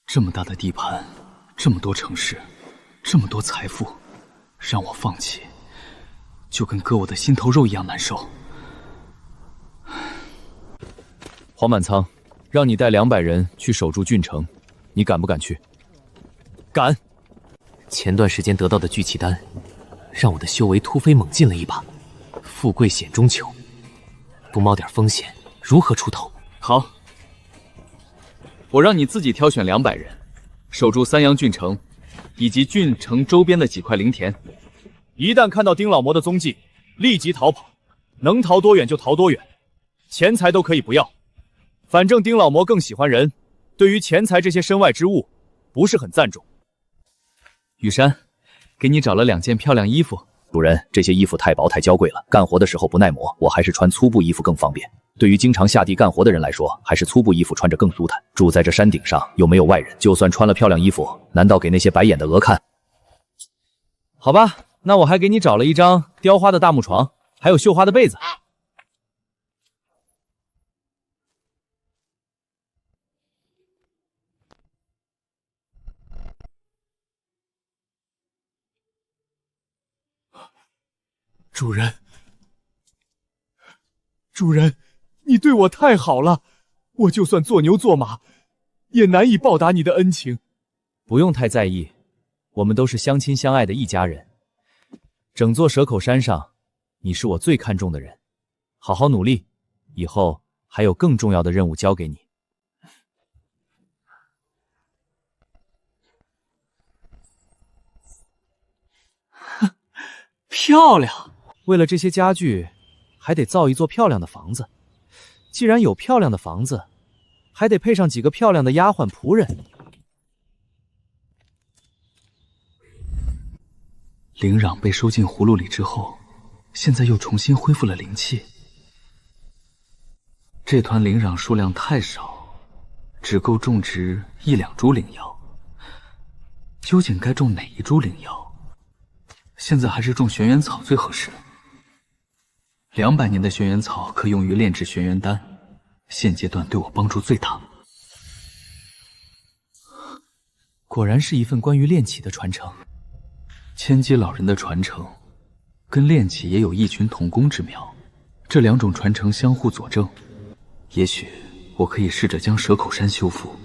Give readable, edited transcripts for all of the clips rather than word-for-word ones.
这么大的地盘，这么多城市，这么多财富，让我放弃，就跟割我的心头肉一样难受。黄满仓，让你带200人去守住郡城，你敢不敢去？敢！前段时间得到的聚气丹，让我的修为突飞猛进了一把。富贵险中求，不冒点风险，如何出头？好，我让你自己挑选200人，守住3阳郡城，以及郡城周边的几块灵田。一旦看到丁老魔的踪迹，立即逃跑，能逃多远就逃多远，钱财都可以不要。反正丁老魔更喜欢人，对于钱财这些身外之物，不是很赞重。雨山，给你找了2件漂亮衣服。主人，这些衣服太薄太娇贵了，干活的时候不耐磨，我还是穿粗布衣服更方便。对于经常下地干活的人来说，还是粗布衣服穿着更舒坦。住在这山顶上，又没有外人，就算穿了漂亮衣服，难道给那些白眼的鹅看？好吧，那我还给你找了一张雕花的大木床，还有绣花的被子。主人，主人，你对我太好了，我就算做牛做马，也难以报答你的恩情。不用太在意，我们都是相亲相爱的一家人。整座蛇口山上，你是我最看重的人，好好努力，以后还有更重要的任务交给你。漂亮！为了这些家具，还得造一座漂亮的房子。既然有漂亮的房子，还得配上几个漂亮的丫鬟仆人。灵壤被收进葫芦里之后，现在又重新恢复了灵气。这团灵壤数量太少，只够种植1、2株灵药。究竟该种哪一株灵药？现在还是种玄元草最合适。200年的玄元草可用于炼制玄元丹，现阶段对我帮助最大。果然是一份关于炼气的传承。千机老人的传承，跟炼气也有异曲同工之妙。这2种传承相互佐证，也许我可以试着将蛇口山修复。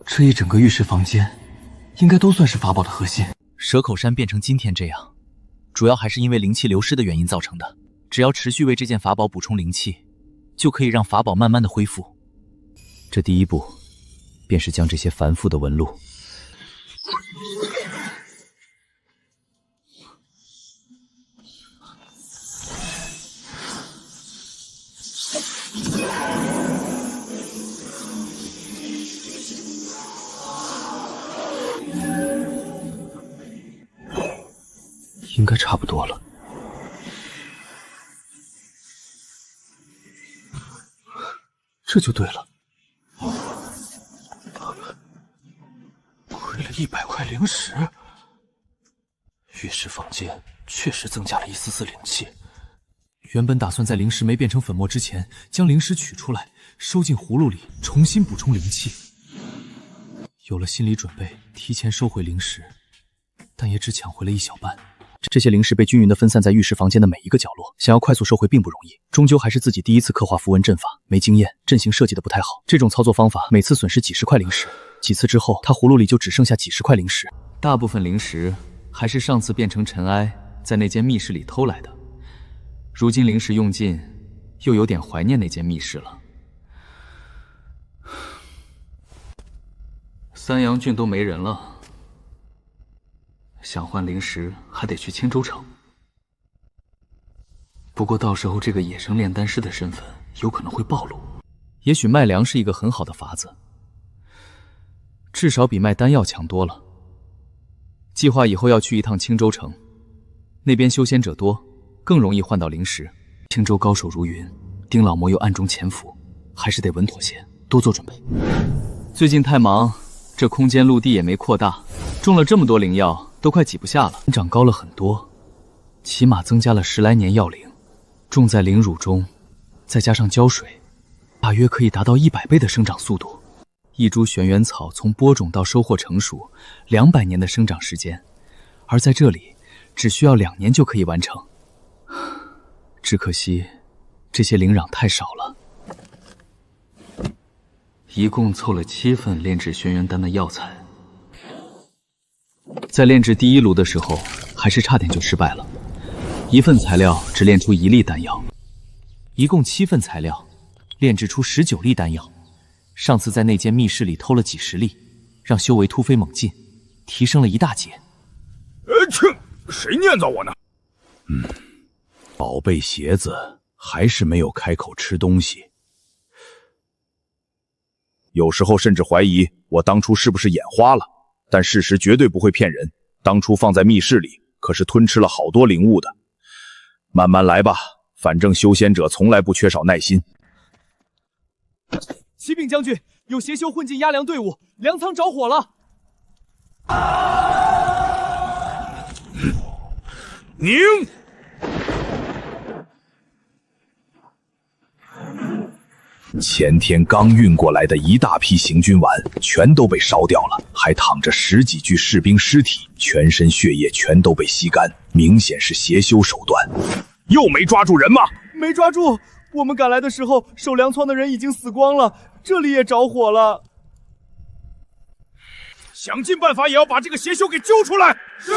这一整个浴室房间，应该都算是法宝的核心。蛇口山变成今天这样，主要还是因为灵气流失的原因造成的。只要持续为这件法宝补充灵气，就可以让法宝慢慢的恢复。这第一步，便是将这些繁复的纹路应该差不多了。这就对了。亏了100块灵石，浴室房间确实增加了一丝丝灵气。原本打算在灵石没变成粉末之前，将灵石取出来，收进葫芦里，重新补充灵气。有了心理准备，提前收回灵石，但也只抢回了一小半。这些灵石被均匀地分散在浴室房间的每一个角落，想要快速收回并不容易。终究还是自己第一次刻画符文阵法，没经验，阵型设计的不太好。这种操作方法每次损失几十块灵石，几次之后，他葫芦里就只剩下几十块灵石。大部分灵石还是上次变成尘埃在那间密室里偷来的。如今灵石用尽，又有点怀念那间密室了。3阳郡都没人了。想换灵石，还得去青州城。不过到时候这个野生炼丹师的身份有可能会暴露。也许卖粮是一个很好的法子，至少比卖丹药强多了。计划以后要去一趟青州城，那边修仙者多，更容易换到灵石。青州高手如云，丁老魔又暗中潜伏，还是得稳妥些，多做准备。最近太忙，这空间陆地也没扩大，种了这么多灵药。都快挤不下了，长高了很多，起码增加了10来年药龄。种在灵乳中，再加上浇水，大约可以达到100倍的生长速度。一株玄元草从播种到收获成熟，200年的生长时间，而在这里只需要2年就可以完成。只可惜，这些灵壤太少了。一共凑了7份炼制玄元丹的药材。在炼制第1炉的时候，还是差点就失败了。1份材料只炼出1粒丹药，一共7份材料，炼制出19粒丹药。上次在那间密室里偷了几10粒，让修为突飞猛进，提升了1大截。谁念叨我呢？宝贝鞋子还是没有开口吃东西。有时候甚至怀疑我当初是不是眼花了，但事实绝对不会骗人。当初放在密室里，可是吞吃了好多灵物的。慢慢来吧，反正修仙者从来不缺少耐心。启禀将军，有邪修混进押粮队伍，粮仓着火了。宁！前天刚运过来的一大批行军丸全都被烧掉了，还躺着10几具士兵尸体，全身血液全都被吸干，明显是邪修手段。又没抓住人吗？没抓住，我们赶来的时候，守粮仓的人已经死光了，这里也着火了。想尽办法也要把这个邪修给揪出来。是。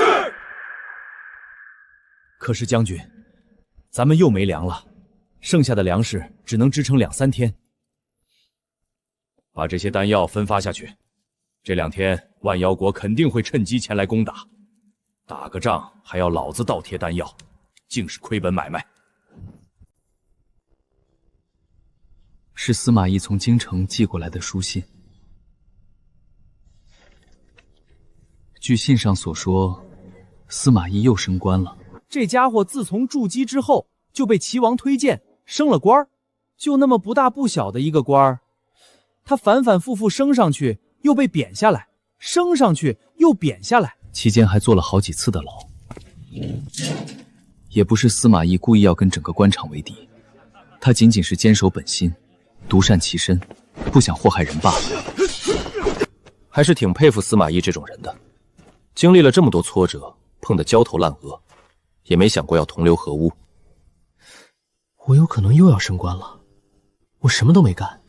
可是将军，咱们又没粮了，剩下的粮食只能支撑2、3天。把这些丹药分发下去，这2天万妖国肯定会趁机前来攻打，打个仗还要老子倒贴丹药，竟是亏本买卖。是司马懿从京城寄过来的书信。据信上所说，司马懿又升官了。这家伙自从筑基之后就被齐王推荐升了官儿，就那么不大不小的一个官儿，他反反复复升上去又被贬下来，升上去又贬下来，期间还坐了好几次的牢。也不是司马懿故意要跟整个官场为敌，他仅仅是坚守本心，独善其身，不想祸害人罢了。还是挺佩服司马懿这种人的，经历了这么多挫折，碰得焦头烂额，也没想过要同流合污。我有可能又要升官了，我什么都没干，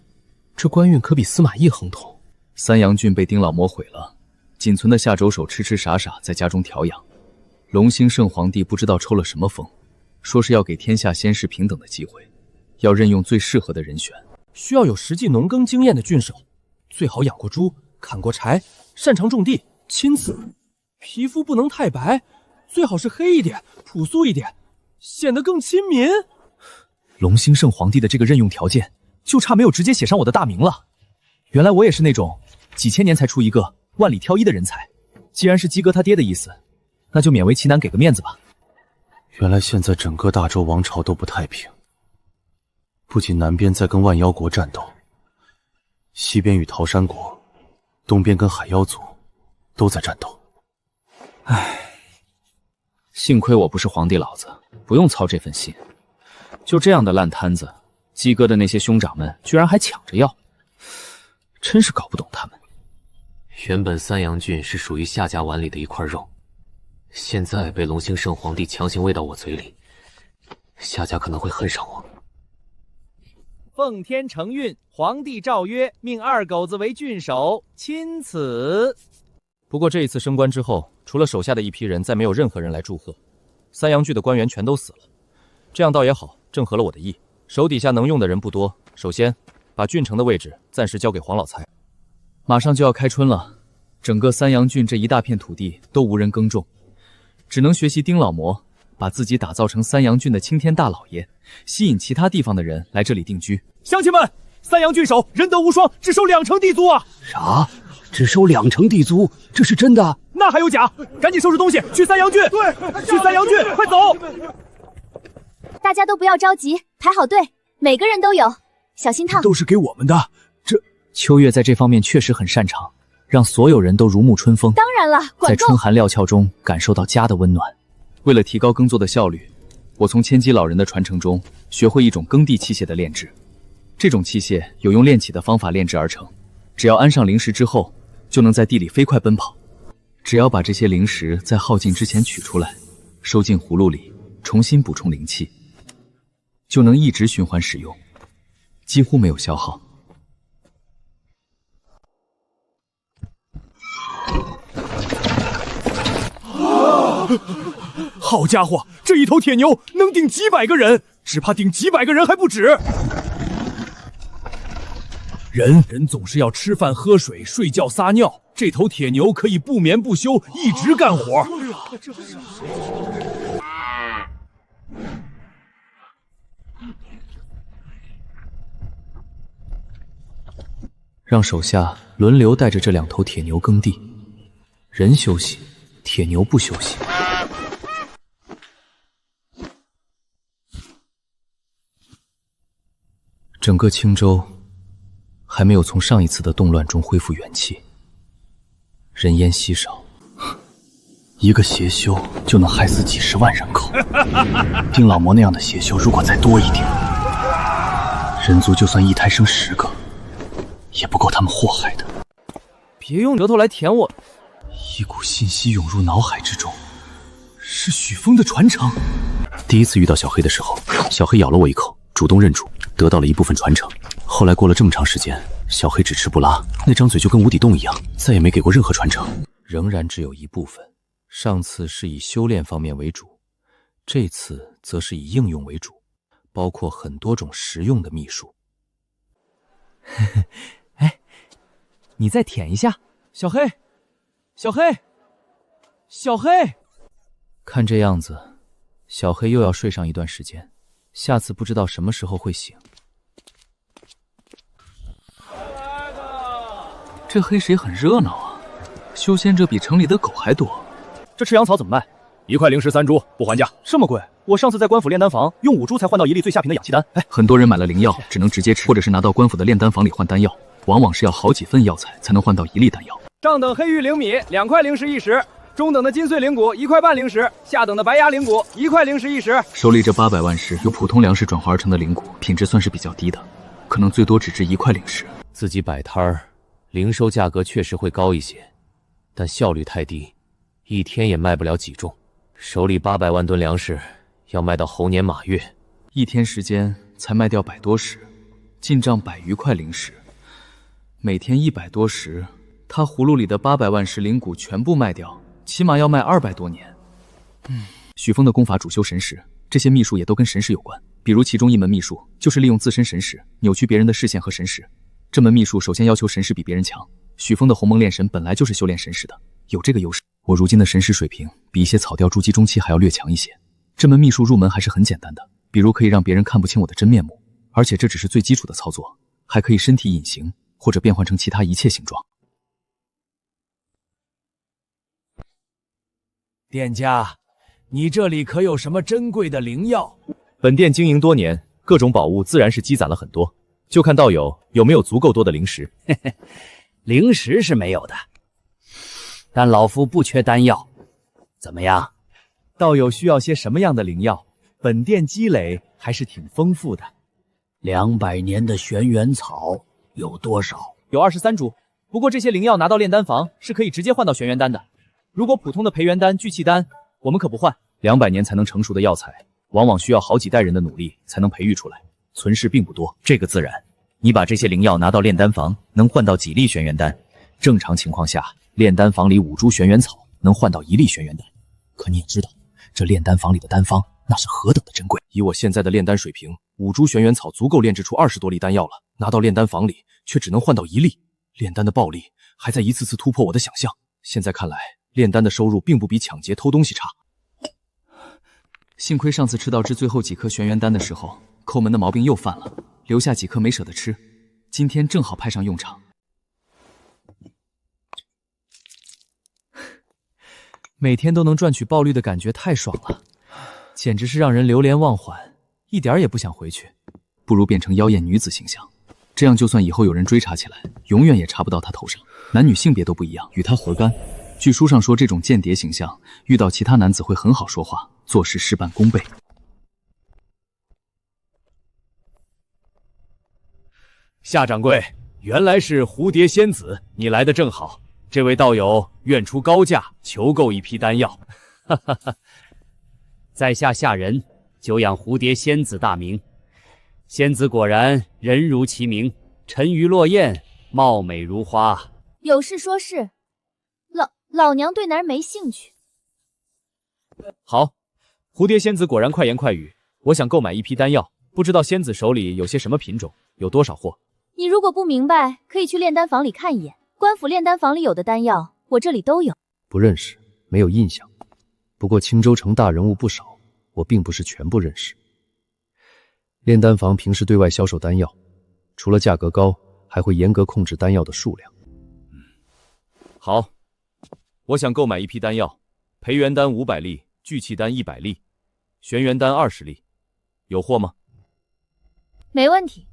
这官运可比司马懿亨通。三阳郡被丁老魔毁了，仅存的下轴手痴痴傻傻在家中调养。隆兴圣皇帝不知道抽了什么风，说是要给天下仙士平等的机会，要任用最适合的人选。需要有实际农耕经验的郡守，最好养过猪，砍过柴，擅长种地，亲自。皮肤不能太白，最好是黑一点，朴素一点，显得更亲民。隆兴圣皇帝的这个任用条件，就差没有直接写上我的大名了。原来我也是那种几千年才出一个，万里挑一的人才。既然是鸡哥他爹的意思，那就勉为其难给个面子吧。原来现在整个大周王朝都不太平，不仅南边在跟万妖国战斗，西边与桃山国，东边跟海妖族都在战斗。唉，幸亏我不是皇帝老子，不用操这份心。就这样的烂摊子，鸡哥的那些兄长们居然还抢着要，真是搞不懂他们。原本三阳郡是属于夏家碗里的一块肉，现在被隆兴圣皇帝强行喂到我嘴里，夏家可能会恨上我。奉天承运，皇帝诏曰，命二狗子为郡守，钦此。不过这一次升官之后，除了手下的一批人，再没有任何人来祝贺。三阳郡的官员全都死了，这样倒也好，正合了我的意。手底下能用的人不多，首先把郡城的位置暂时交给黄老财。马上就要开春了，整个三阳郡这一大片土地都无人耕种，只能学习丁老魔，把自己打造成三阳郡的青天大老爷，吸引其他地方的人来这里定居。乡亲们，三阳郡守仁德无双，只收2成地租啊！啥？只收2成地租？这是真的？那还有假？赶紧收拾东西，去三阳郡！对，去三阳郡，快走！大家都不要着急，排好队，每个人都有，小心烫。都是给我们的。这秋月在这方面确实很擅长，让所有人都如沐春风。当然了，管够。在春寒料峭中感受到家的温暖。为了提高耕作的效率，我从千机老人的传承中学会一种耕地器械的炼制。这种器械有用炼器的方法炼制而成，只要安上灵石之后，就能在地里飞快奔跑。只要把这些灵石在耗尽之前取出来，收进葫芦里，重新补充灵气，就能一直循环使用，几乎没有消耗。好家伙，这一头铁牛能顶几百个人，只怕顶几百个人还不止。人总是要吃饭、喝水、睡觉、撒尿，这头铁牛可以不眠不休，一直干活。让手下轮流带着这2头铁牛耕地，人休息，铁牛不休息。整个青州还没有从上一次的动乱中恢复元气，人烟稀少，一个邪修就能害死几10万人口。丁老魔那样的邪修如果再多一点，人族就算一胎生10个，也不够他们祸害的。别用舌头来舔我！一股信息涌入脑海之中，是许峰的传承。第一次遇到小黑的时候，小黑咬了我一口，主动认主，得到了一部分传承。后来过了这么长时间，小黑只吃不拉，那张嘴就跟无底洞一样，再也没给过任何传承。仍然只有一部分。上次是以修炼方面为主，这次则是以应用为主，包括很多种实用的秘术。哎，你再舔一下，小黑，小黑，小黑。看这样子，小黑又要睡上一段时间，下次不知道什么时候会醒。这黑石也很热闹啊，修仙者比城里的狗还多。这吃羊草怎么卖？1块灵石3株，不还价。这么贵？我上次在官府炼丹房用5株才换到1粒最下品的氧气丹。哎，很多人买了灵药只能直接吃，或者是拿到官府的炼丹房里换丹药，往往是要好几份药材才能换到1粒丹药。上等黑玉灵米2块灵石1石，中等的金穗灵骨1块半灵石，下等的白牙灵骨1块灵石1石。手里这800万石由普通粮食转化而成的灵骨，品质算是比较低的，可能最多只值1块灵石。自己摆摊儿，零售价格确实会高一些，但效率太低，一天也卖不了几重。手里800万吨粮食，要卖到猴年马月，1天时间才卖掉100多石，进账100余块灵石，每天100多石，他葫芦里的800万石灵骨全部卖掉，起码要卖200多年。许峰的功法主修神识，这些秘术也都跟神识有关，比如其中一门秘术就是利用自身神识扭曲别人的视线和神识。这门秘术首先要求神识比别人强，许峰的鸿蒙炼神本来就是修炼神识的，有这个优势。我如今的神识水平比一些草雕筑基中期还要略强一些。这门秘术入门还是很简单的，比如可以让别人看不清我的真面目，而且这只是最基础的操作，还可以身体隐形或者变换成其他一切形状。店家，你这里可有什么珍贵的灵药？本店经营多年，各种宝物自然是积攒了很多，就看道友有没有足够多的灵石。灵石是没有的，但老夫不缺丹药，怎么样？道友需要些什么样的灵药？本店积累还是挺丰富的。200年的玄元草有多少？有23株，不过这些灵药拿到炼丹房是可以直接换到玄元丹的。如果普通的培元丹、聚气丹，我们可不换。200年才能成熟的药材，往往需要好几代人的努力才能培育出来，存世并不多。这个自然，你把这些灵药拿到炼丹房，能换到几粒玄元丹？正常情况下，炼丹房里5株玄元草能换到1粒玄元丹。可你也知道，这炼丹房里的丹方那是何等的珍贵。以我现在的炼丹水平，5株玄元草足够炼制出20多粒丹药了，拿到炼丹房里却只能换到1粒。炼丹的暴利还在一次次突破我的想象。现在看来，炼丹的收入并不比抢劫偷东西差。幸亏上次吃到这最后几颗玄元丹的时候，抠门的毛病又犯了，留下几颗没舍得吃，今天正好派上用场。每天都能赚取暴率的感觉太爽了，简直是让人流连忘返，一点也不想回去。不如变成妖艳女子形象，这样就算以后有人追查起来，永远也查不到她头上。男女性别都不一样，与她何干？据书上说，这种间谍形象遇到其他男子会很好说话，做事事半功倍。夏掌柜，原来是蝴蝶仙子，你来的正好。这位道友愿出高价求购一批丹药。哈哈哈，在下夏人，久仰蝴蝶仙子大名。仙子果然人如其名，沉鱼落雁，貌美如花。有事说事，老娘对男人没兴趣。好，蝴蝶仙子果然快言快语。我想购买一批丹药，不知道仙子手里有些什么品种，有多少货？你如果不明白，可以去炼丹房里看一眼。官府炼丹房里有的丹药，我这里都有。不认识，没有印象。不过青州城大人物不少，我并不是全部认识。炼丹房平时对外销售丹药，除了价格高，还会严格控制丹药的数量。好，我想购买一批丹药，培元丹500粒，聚气丹100粒，玄元丹20粒，有货吗？没问题，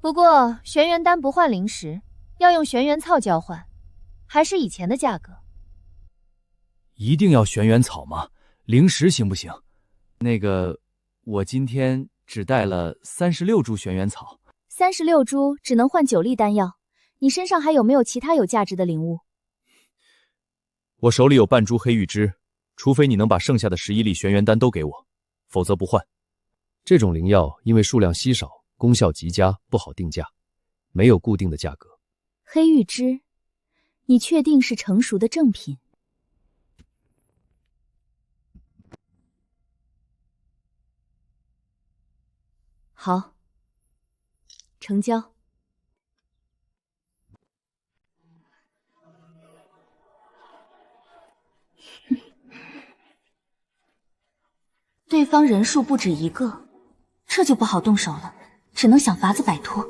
不过玄元丹不换灵石，要用玄元草交换，还是以前的价格。一定要玄元草吗？灵石行不行？那个，我今天只带了36株玄元草，36株只能换9粒丹药。你身上还有没有其他有价值的灵物？我手里有半株黑玉枝，除非你能把剩下的11粒玄元丹都给我，否则不换。这种灵药因为数量稀少，功效极佳，不好定价，没有固定的价格。黑玉枝，你确定是成熟的正品？好，成交。对方人数不止一个，这就不好动手了，只能想法子摆脱。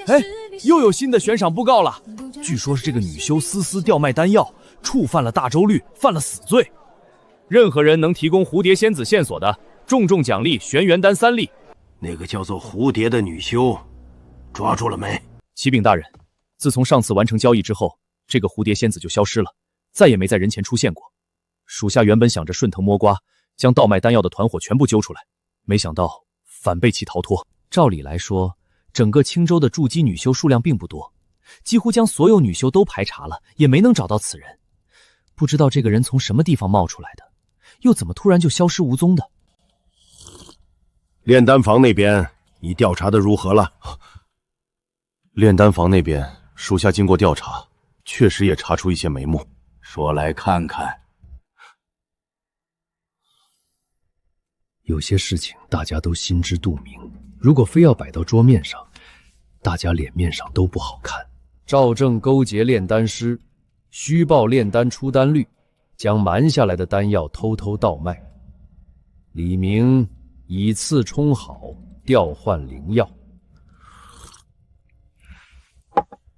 哎，又有新的悬赏布告了，据说是这个女修私调卖丹药，触犯了大周律，犯了死罪。任何人能提供蝴蝶仙子线索的，重奖励玄元丹3粒。那个叫做蝴蝶的女修，抓住了没？启禀大人，自从上次完成交易之后，这个蝴蝶仙子就消失了，再也没在人前出现过。属下原本想着顺藤摸瓜，将盗卖丹药的团伙全部揪出来，没想到反被其逃脱。照理来说，整个青州的筑基女修数量并不多，几乎将所有女修都排查了，也没能找到此人。不知道这个人从什么地方冒出来的，又怎么突然就消失无踪的？炼丹房那边你调查的如何了？炼丹房那边，属下经过调查，确实也查出一些眉目。说来看看。有些事情大家都心知肚明，如果非要摆到桌面上，大家脸面上都不好看。赵正勾结炼丹师，虚报炼丹出丹率，将瞒下来的丹药偷偷倒卖。李明以次充好，调换灵药。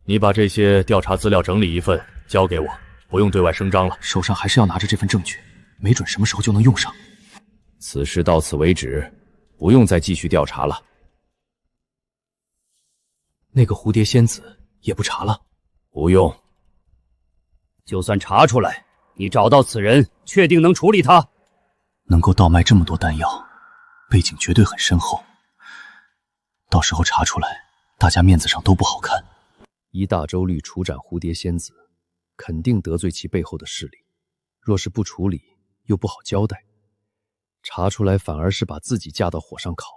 你把这些调查资料整理一份，交给我，不用对外声张了。手上还是要拿着这份证据，没准什么时候就能用上。此事到此为止，不用再继续调查了。那个蝴蝶仙子也不查了？不用。就算查出来，你找到此人，确定能处理他？能够倒卖这么多丹药，背景绝对很深厚。到时候查出来，大家面子上都不好看。依大周律处斩蝴蝶仙子，肯定得罪其背后的势力。若是不处理，又不好交代。查出来反而是把自己架到火上烤，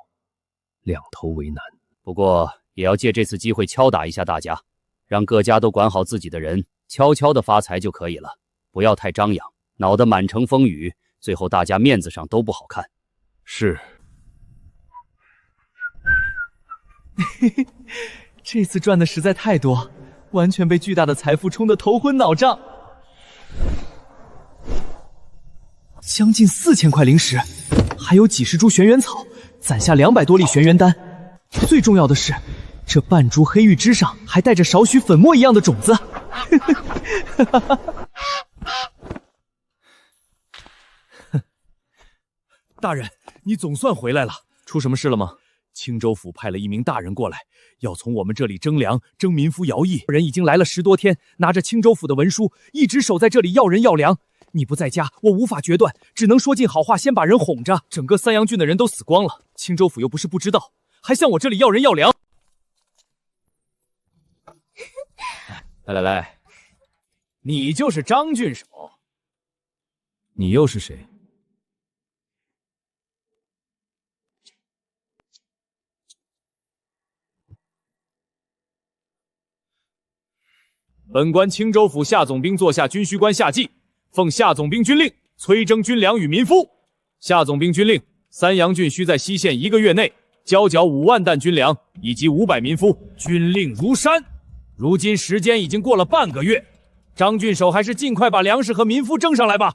两头为难。不过也要借这次机会敲打一下大家，让各家都管好自己的人，悄悄的发财就可以了，不要太张扬，闹得满城风雨，最后大家面子上都不好看。是。这次赚的实在太多，完全被巨大的财富冲得头昏脑胀。将近4000块灵石，还有几十株玄元草，攒下200多粒玄元丹。最重要的是，这半株黑玉枝上还带着少许粉末一样的种子。大人，你总算回来了，出什么事了吗？青州府派了一名大人过来，要从我们这里征粮，征民夫徭役。人已经来了10多天，拿着青州府的文书，一直守在这里要人要粮。你不在家，我无法决断，只能说尽好话，先把人哄着。整个三阳郡的人都死光了，青州府又不是不知道，还向我这里要人要粮。来，你就是张郡守，你又是谁？本官青州府夏总兵坐下军需官夏季，奉夏总兵军令，催征军粮与民夫。夏总兵军令，三阳郡需在西县1个月内交缴5万担军粮以及500民夫。军令如山。如今时间已经过了半个月，张郡守还是尽快把粮食和民夫征上来吧。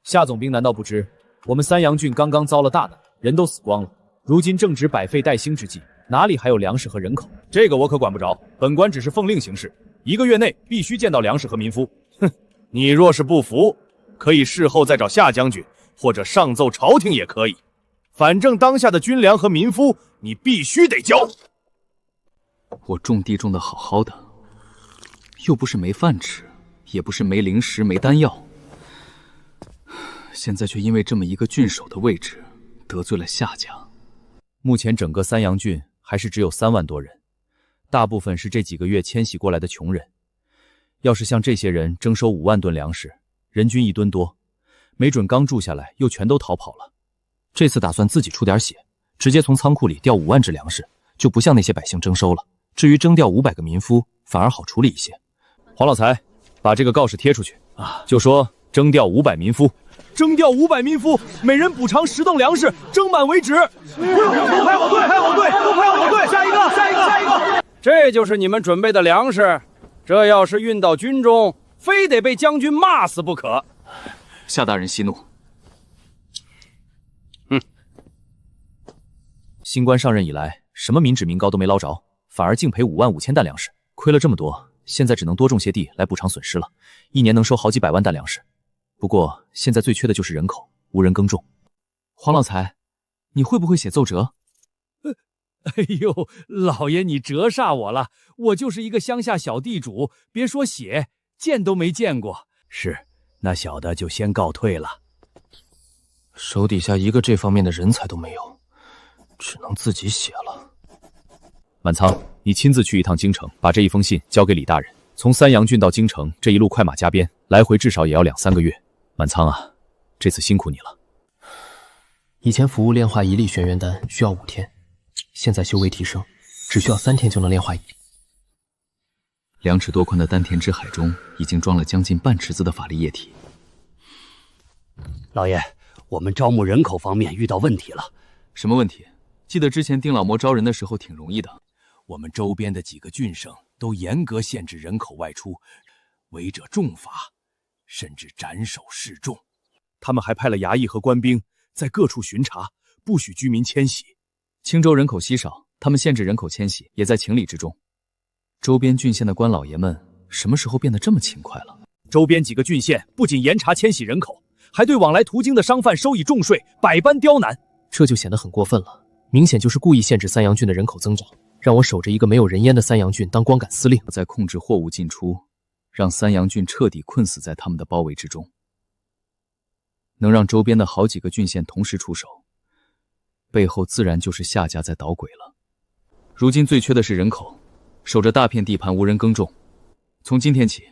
夏总兵难道不知，我们三阳郡刚刚遭了大难，人都死光了，如今正值百废待兴之际，哪里还有粮食和人口？这个我可管不着，本官只是奉令行事，1个月内必须见到粮食和民夫。哼，你若是不服，可以事后再找夏将军，或者上奏朝廷也可以。反正当下的军粮和民夫，你必须得交。我种地种得好好的，又不是没饭吃，也不是没零食没丹药，现在却因为这么一个郡守的位置得罪了夏家。目前整个三阳郡还是只有3万多人，大部分是这几个月迁徙过来的穷人。要是向这些人征收5万吨粮食，人均1吨多，没准刚住下来又全都逃跑了。这次打算自己出点血，直接从仓库里调5万只粮食，就不向那些百姓征收了。至于征调500个民夫，反而好处理一些。黄老财，把这个告示贴出去啊，就说征调500民夫，征调500民夫，每人补偿10栋粮食，征满为止。都排好队，都排好队，下一个。这就是你们准备的粮食，这要是运到军中，非得被将军骂死不可。夏大人息怒。新官上任以来，什么民脂民膏都没捞着，反而净赔5万5千担粮食，亏了这么多，现在只能多种些地来补偿损失了，一年能收好几百万担粮食。不过现在最缺的就是人口，无人耕种。黄老财，你会不会写奏折？哎呦，老爷你折煞我了，我就是一个乡下小地主，别说写，见都没见过。是，那小的就先告退了。手底下一个这方面的人才都没有，只能自己写了。满仓，你亲自去一趟京城，把这一封信交给李大人。从三阳郡到京城，这一路快马加鞭，来回至少也要2、3个月。满仓啊，这次辛苦你了。以前服务炼化1粒玄元丹需要5天，现在修为提升，只需要3天就能炼化1粒。2尺多宽的丹田之海中，已经装了将近半池子的法力液体。老爷，我们招募人口方面遇到问题了。什么问题？记得之前丁老魔招人的时候挺容易的。我们周边的几个郡省都严格限制人口外出，违者重罚，甚至斩首示众。他们还派了衙役和官兵在各处巡查，不许居民迁徙。青州人口稀少，他们限制人口迁徙也在情理之中。周边郡县的官老爷们什么时候变得这么勤快了？周边几个郡县不仅严查迁徙人口，还对往来途经的商贩收以重税，百般刁难。这就显得很过分了，明显就是故意限制三阳郡的人口增长，让我守着一个没有人烟的三阳郡当光杆司令。在控制货物进出，让三阳郡彻底困死在他们的包围之中。能让周边的好几个郡县同时出手，背后自然就是夏家在捣鬼了。如今最缺的是人口，守着大片地盘无人耕种。从今天起，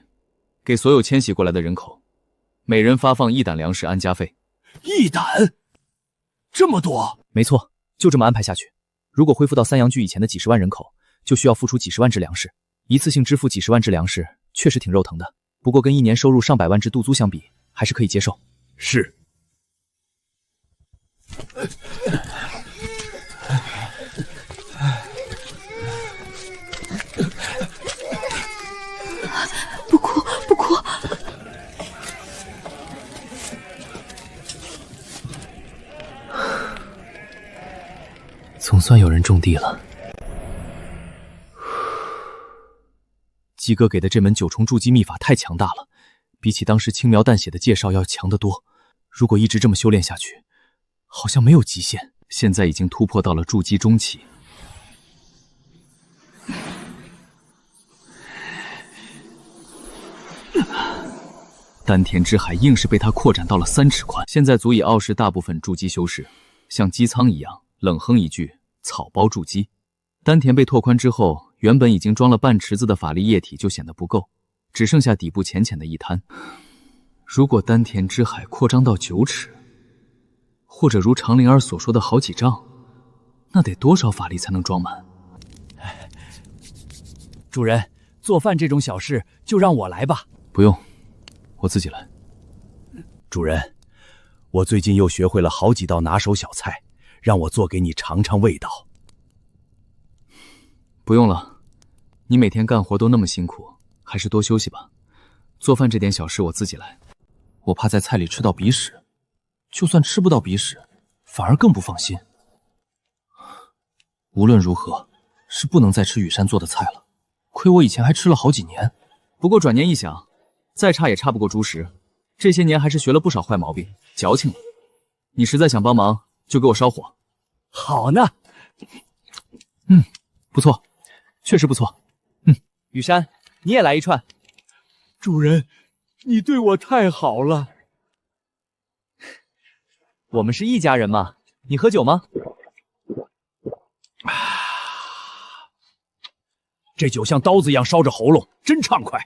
给所有迁徙过来的人口，每人发放1担粮食安家费。1担？这么多？没错，就这么安排下去。如果恢复到三阳郡以前的几十万人口，就需要付出几十万只粮食。一次性支付几十万只粮食，确实挺肉疼的。不过跟1年收入上百万只度租相比，还是可以接受。是。不哭，不哭。总算有人种地了。鸡哥给的这门9重筑基秘法太强大了，比起当时轻描淡写的介绍要强得多。如果一直这么修炼下去，好像没有极限。现在已经突破到了筑基中期，丹田之海硬是被他扩展到了3尺宽，现在足以傲视大部分筑基修士，像姬苍一样冷哼一句“草包筑基”。丹田被拓宽之后，原本已经装了半池子的法力液体就显得不够，只剩下底部浅浅的一滩。如果丹田之海扩张到9尺，或者如常灵儿所说的好几丈，那得多少法力才能装满？主人，做饭这种小事就让我来吧。不用，我自己来。主人，我最近又学会了好几道拿手小菜，让我做给你尝尝味道。不用了，你每天干活都那么辛苦，还是多休息吧。做饭这点小事我自己来。我怕在菜里吃到鼻屎，就算吃不到鼻屎，反而更不放心。无论如何，是不能再吃雨山做的菜了。亏我以前还吃了好几年。不过转念一想，再差也差不过猪食，这些年还是学了不少坏毛病，矫情了。你实在想帮忙，就给我烧火。好呢。不错，确实不错。雨山，你也来一串。主人，你对我太好了。我们是一家人嘛。你喝酒吗？这酒像刀子一样烧着喉咙，真畅快。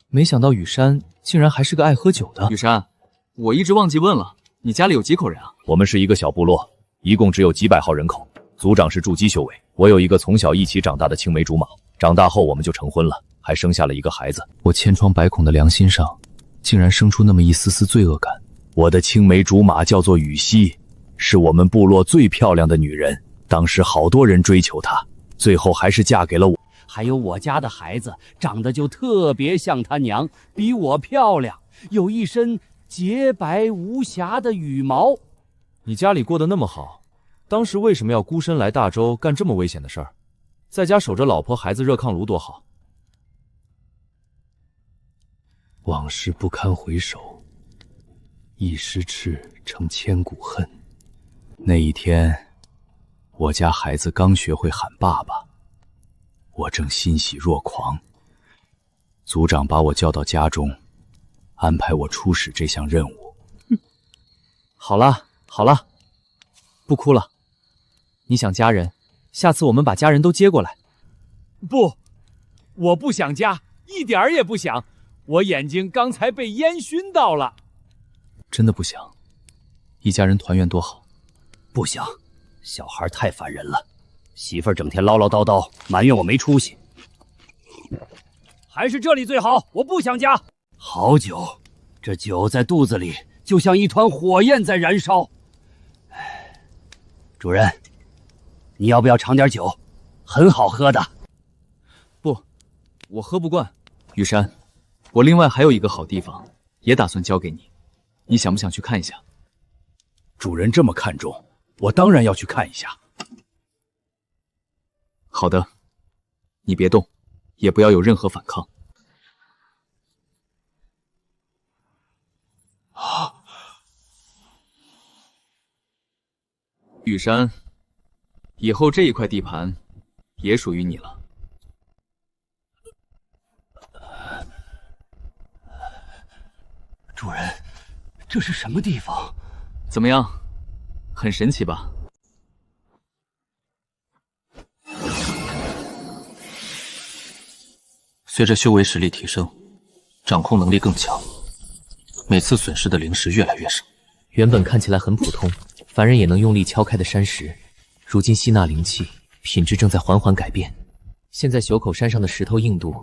没想到雨山竟然还是个爱喝酒的。雨山，我一直忘记问了，你家里有几口人啊？我们是一个小部落，一共只有几百号人口。族长是筑基修为，我有一个从小一起长大的青梅竹马，长大后我们就成婚了，还生下了一个孩子。我千疮百孔的良心上，竟然生出那么一丝丝罪恶感。我的青梅竹马叫做雨熙，是我们部落最漂亮的女人，当时好多人追求她，最后还是嫁给了我。还有我家的孩子长得就特别像他娘，比我漂亮，有一身洁白无瑕的羽毛。你家里过得那么好，当时为什么要孤身来大周干这么危险的事儿？在家守着老婆孩子热炕炉多好。往事不堪回首，一时痴成千古恨。那一天，我家孩子刚学会喊爸爸，我正欣喜若狂。族长把我叫到家中，安排我出使这项任务。好了好了，不哭了。你想家人，下次我们把家人都接过来。不，我不想家，一点儿也不想。我眼睛刚才被烟熏到了。真的不想，一家人团圆多好。不想，小孩太烦人了，媳妇儿整天唠唠叨叨，埋怨我没出息。还是这里最好，我不想家。好酒，这酒在肚子里就像一团火焰在燃烧。主人，你要不要尝点酒？很好喝的。不，我喝不惯。雨山，我另外还有一个好地方，也打算交给你，你想不想去看一下？主人这么看重，我当然要去看一下。好的，你别动，也不要有任何反抗。雨山，以后这一块地盘也属于你了。主人，这是什么地方？怎么样，很神奇吧？随着修为实力提升，掌控能力更强，每次损失的灵石越来越少。原本看起来很普通，凡人也能用力敲开的山石，如今吸纳灵气，品质正在缓缓改变。现在袖口山上的石头硬度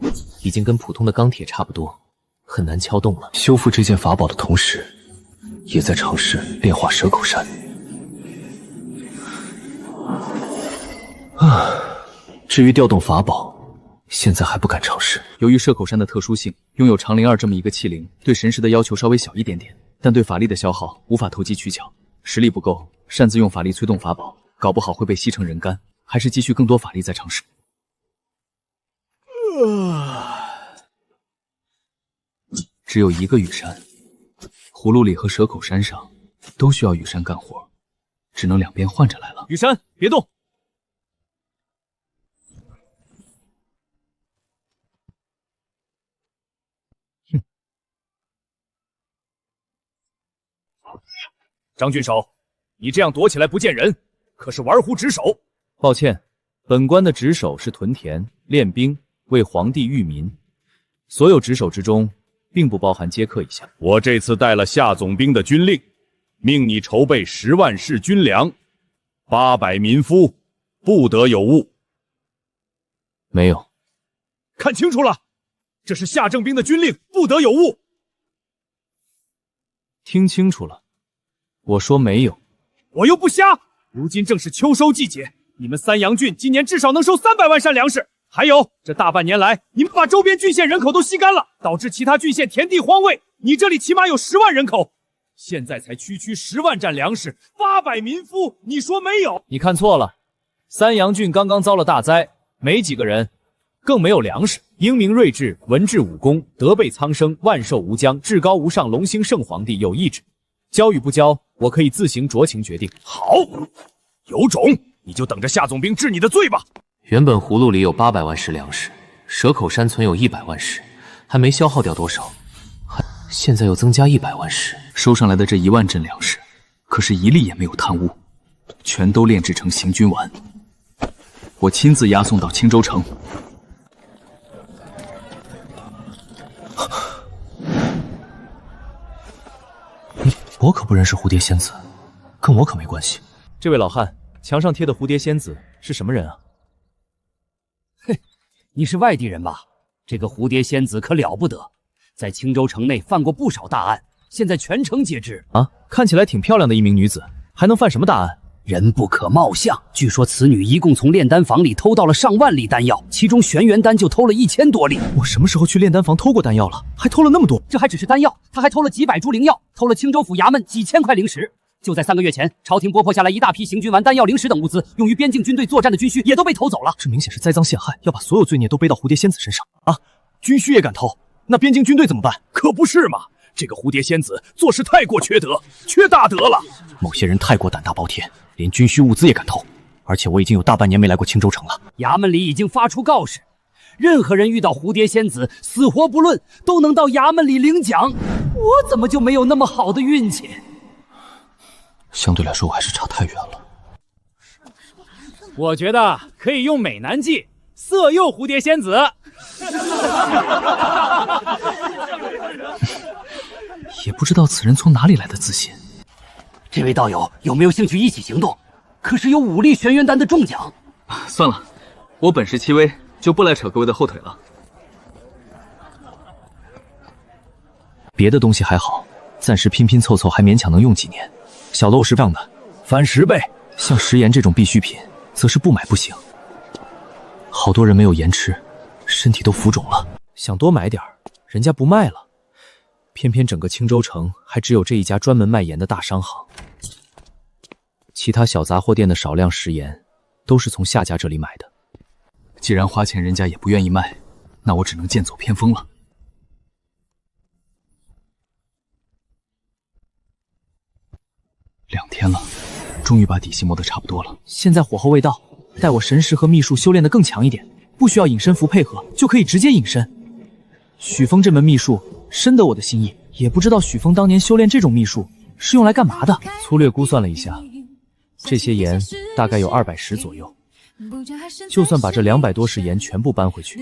已经跟普通的钢铁差不多，很难敲动了。修复这件法宝的同时，也在尝试炼化蛇口山。至于调动法宝，现在还不敢尝试。由于蛇口山的特殊性，拥有长灵儿这么一个器灵，对神识的要求稍微小一点点，但对法力的消耗无法投机取巧。实力不够，擅自用法力催动法宝，搞不好会被吸成人干。还是积蓄更多法力再尝试。只有一个雨山，葫芦里和蛇口山上都需要雨山干活，只能两边换着来了。雨山，别动！张郡守，你这样躲起来不见人，可是玩忽职守。抱歉，本官的职守是屯田、练兵，为皇帝御民。所有职守之中，并不包含接客一项。我这次带了夏总兵的军令，命你筹备10万石军粮，800民夫，不得有误。没有。看清楚了，这是夏正兵的军令，不得有误。听清楚了，我说没有。我又不瞎。如今正是秋收季节，你们三阳郡今年至少能收300万斛粮食。还有，这大半年来，你们把周边郡县人口都吸干了，导致其他郡县田地荒废。你这里起码有10万人口，现在才区10万担粮食，800民夫，你说没有？你看错了，三阳郡刚刚遭了大灾，没几个人，更没有粮食。英明睿智，文治武功，德备苍生，万寿无疆，至高无上，龙兴圣皇帝有懿旨，交与不交，我可以自行酌情决定。好，有种，你就等着夏总兵治你的罪吧。原本葫芦里有800万石粮食，蛇口山存有100万石，还没消耗掉多少，现在又增加100万石，收上来的这1万镇粮食，可是一粒也没有贪污，全都炼制成行军丸，我亲自押送到青州城。我可不认识蝴蝶仙子，跟我可没关系。这位老汉，墙上贴的蝴蝶仙子是什么人啊？嘿，你是外地人吧？这个蝴蝶仙子可了不得，在青州城内犯过不少大案，现在全城皆知。啊，看起来挺漂亮的一名女子，还能犯什么大案？人不可貌相。据说此女一共从炼丹房里偷到了上万粒丹药，其中玄元丹就偷了1000多粒。我什么时候去炼丹房偷过丹药了？还偷了那么多？这还只是丹药，他还偷了几百株灵药，偷了青州府衙门几千块灵石。就在3个月前，朝廷拨拨下来一大批行军丸、丹药、灵石等物资，用于边境军队作战的军需也都被偷走了。这明显是栽赃陷害，要把所有罪孽都背到蝴蝶仙子身上啊！军需也敢偷，那边境军队怎么办？可不是嘛！这个蝴蝶仙子做事太过缺德，缺大德了。某些人太过胆大包天，连军需物资也敢偷，而且我已经有大半年没来过青州城了。衙门里已经发出告示，任何人遇到蝴蝶仙子，死活不论，都能到衙门里领奖。我怎么就没有那么好的运气？相对来说，我还是差太远了。我觉得可以用美男计色诱蝴蝶仙子。也不知道此人从哪里来的自信。这位道友有没有兴趣一起行动？可是有5粒玄元丹的中奖。算了，我本事戚微，就不来扯各位的后腿了。别的东西还好，暂时拼拼凑凑还勉强能用几年。小漏是这样的，翻10倍。像食盐这种必需品，则是不买不行。好多人没有盐吃，身体都浮肿了。想多买点儿，人家不卖了。偏偏整个青州城还只有这一家专门卖盐的大商行，其他小杂货店的少量食盐都是从夏家这里买的。既然花钱人家也不愿意卖，那我只能剑走偏锋了。2天了，终于把底细磨得差不多了。现在火候未到，待我神识和秘术修炼得更强一点，不需要隐身符配合，就可以直接隐身。许峰这门秘术深得我的心意，也不知道许峰当年修炼这种秘术是用来干嘛的。粗略估算了一下，这些盐大概有200石左右。就算把这200多石盐全部搬回去，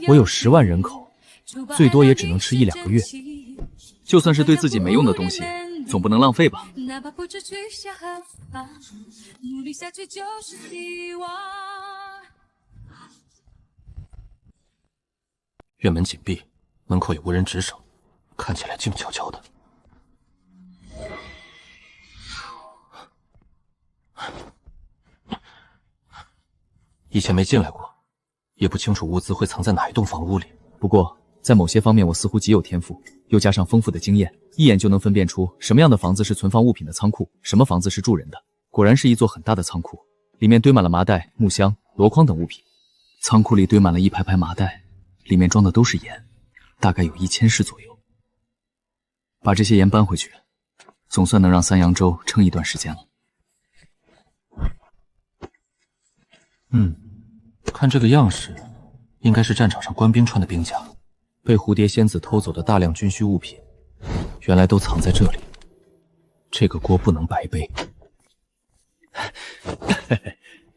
我有10万人口，最多也只能吃1-2个月。就算是对自己没用的东西，总不能浪费吧？院门紧闭，门口也无人值守，看起来静悄悄的。以前没进来过，也不清楚物资会藏在哪一栋房屋里。不过在某些方面我似乎极有天赋，又加上丰富的经验，一眼就能分辨出什么样的房子是存放物品的仓库，什么房子是住人的。果然是一座很大的仓库，里面堆满了麻袋、木箱、箩筐等物品。仓库里堆满了一排排麻袋，里面装的都是盐，大概有1000石左右。把这些盐搬回去，总算能让三阳州撑一段时间了。看这个样式，应该是战场上官兵穿的兵甲。被蝴蝶仙子偷走的大量军需物品，原来都藏在这里。这个锅不能白背。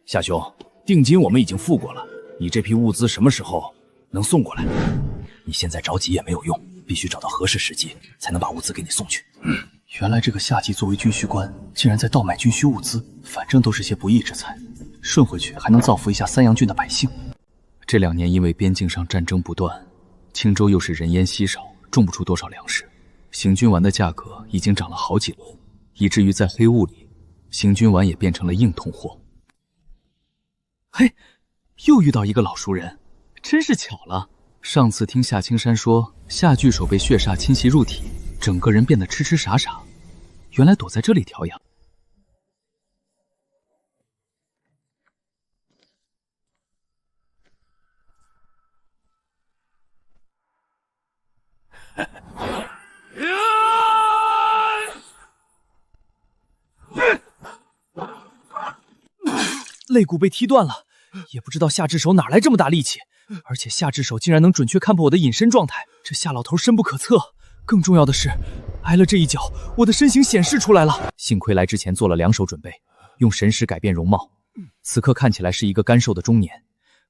夏兄，定金我们已经付过了，你这批物资什么时候能送过来？你现在着急也没有用，必须找到合适时机，才能把物资给你送去。原来这个夏季作为军需官，竟然在倒买军需物资，反正都是些不义之财，顺回去还能造福一下三阳郡的百姓。这2年因为边境上战争不断，青州又是人烟稀少，种不出多少粮食，行军丸的价格已经涨了好几轮，以至于在黑雾里，行军丸也变成了硬通货。嘿，又遇到一个老熟人，真是巧了。上次听夏青山说夏巨手被血煞侵袭入体，整个人变得痴痴傻傻，原来躲在这里调养。肋骨被踢断了，也不知道夏至手哪来这么大力气，而且夏至手竟然能准确看破我的隐身状态，这夏老头深不可测。更重要的是，挨了这一脚，我的身形显示出来了。幸亏来之前做了2手准备，用神识改变容貌，此刻看起来是一个干瘦的中年，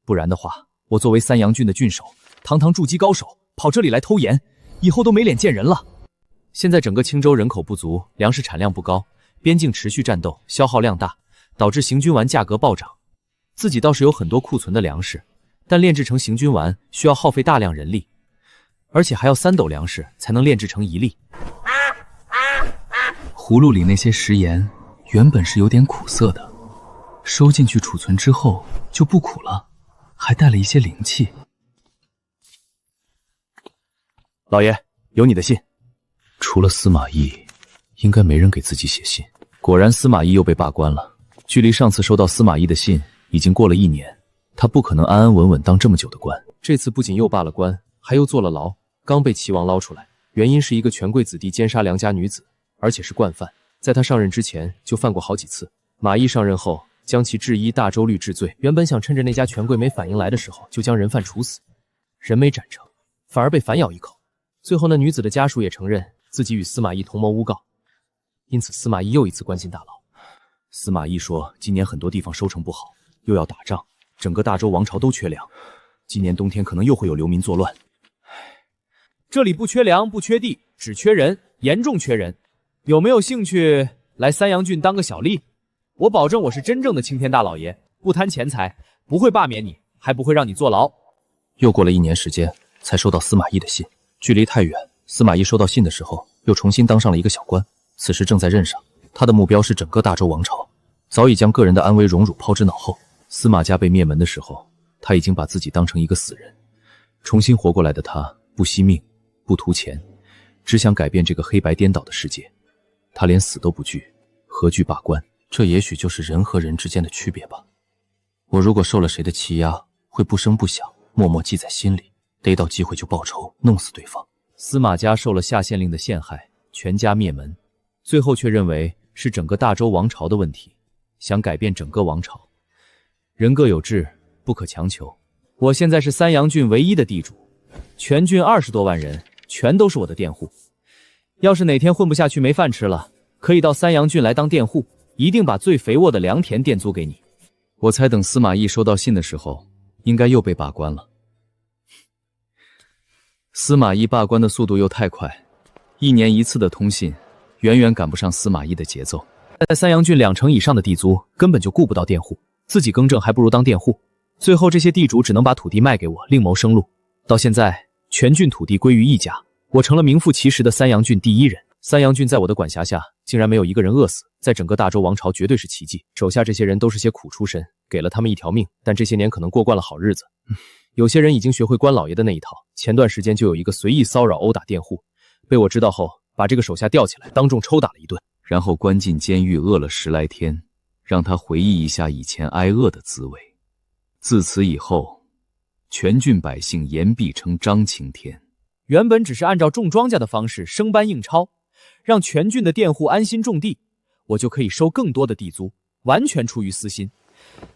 不然的话，我作为三阳郡的郡守，堂堂筑基高手，跑这里来偷盐，以后都没脸见人了。现在整个青州人口不足，粮食产量不高，边境持续战斗，消耗量大，导致行军丸价格暴涨。自己倒是有很多库存的粮食，但炼制成行军丸需要耗费大量人力，而且还要3斗粮食才能炼制成1粒。葫芦里那些食盐原本是有点苦涩的，收进去储存之后就不苦了，还带了一些灵气。老爷，有你的信。除了司马懿，应该没人给自己写信。果然司马懿又被罢官了。距离上次收到司马懿的信已经过了1年，他不可能安安稳稳当这么久的官。这次不仅又罢了官，还又坐了牢，刚被齐王捞出来，原因是一个权贵子弟奸杀良家女子，而且是惯犯，在他上任之前就犯过好几次。马懿上任后将其治依大州律治罪，原本想趁着那家权贵没反应来的时候就将人犯处死，人没斩成，反而被反咬一口。最后那女子的家属也承认自己与司马懿同谋诬告，因此司马懿又一次关进大牢。司马懿说今年很多地方收成不好，又要打仗，整个大周王朝都缺粮，今年冬天可能又会有流民作乱。这里不缺粮不缺地，只缺人，严重缺人。有没有兴趣来三阳郡当个小吏？我保证我是真正的青天大老爷，不贪钱财，不会罢免你，还不会让你坐牢。又过了1年时间才收到司马懿的信，距离太远，司马懿收到信的时候又重新当上了一个小官，此时正在任上。他的目标是整个大周王朝，早已将个人的安危荣辱抛之脑后。司马家被灭门的时候，他已经把自己当成一个死人。重新活过来的他，不惜命，不图钱，只想改变这个黑白颠倒的世界。他连死都不惧，何惧罢官？这也许就是人和人之间的区别吧。我如果受了谁的欺压，会不声不响，默默记在心里，逮到机会就报仇，弄死对方。司马家受了夏县令的陷害，全家灭门，最后却认为是整个大周王朝的问题，想改变整个王朝。人各有志，不可强求。我现在是三阳郡唯一的地主，全郡20多万人，全都是我的佃户。要是哪天混不下去没饭吃了，可以到三阳郡来当佃户，一定把最肥沃的良田佃租给你。我猜等司马懿收到信的时候，应该又被罢官了。司马懿罢官的速度又太快，1年1次的通信远远赶不上司马懿的节奏。在三阳郡2成以上的地租根本就顾不到佃户，自己耕正还不如当佃户。最后这些地主只能把土地卖给我，另谋生路。到现在全郡土地归于一家，我成了名副其实的三阳郡第1人。三阳郡在我的管辖下竟然没有一个人饿死，在整个大周王朝绝对是奇迹。手下这些人都是些苦出身，给了他们一条命，但这些年可能过惯了好日子。有些人已经学会官老爷的那一套。前段时间就有一个随意骚扰殴打佃户，被我知道后把这个手下吊起来，当众抽打了一顿，然后关进监狱饿了10来天，让他回忆一下以前挨饿的滋味。自此以后，全郡百姓言必称张晴天。原本只是按照种庄稼的方式生搬硬抄，让全郡的佃户安心种地，我就可以收更多的地租，完全出于私心。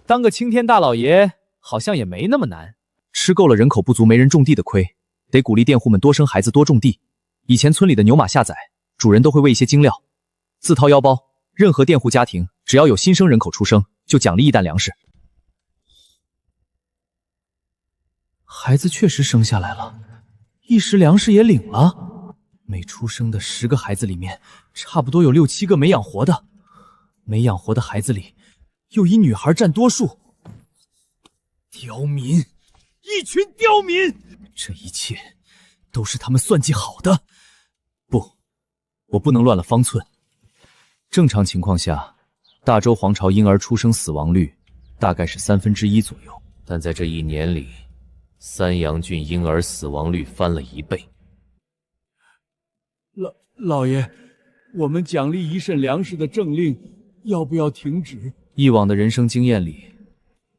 当个青天大老爷好像也没那么难。吃够了人口不足没人种地的亏，得鼓励佃户们多生孩子多种地。以前村里的牛马下崽，主人都会喂一些精料，自掏腰包，任何佃户家庭只要有新生人口出生，就奖励1担粮食。孩子确实生下来了，一时粮食也领了。每出生的10个孩子里面，差不多有6、7个没养活的。没养活的孩子里，又以女孩占多数。刁民，一群刁民！这一切都是他们算计好的。不，我不能乱了方寸。正常情况下，大周皇朝婴儿出生死亡率大概是1/3左右，但在这1年里，三阳郡婴儿死亡率翻了1倍。老爷，我们奖励1甚粮食的政令要不要停止？以往的人生经验里，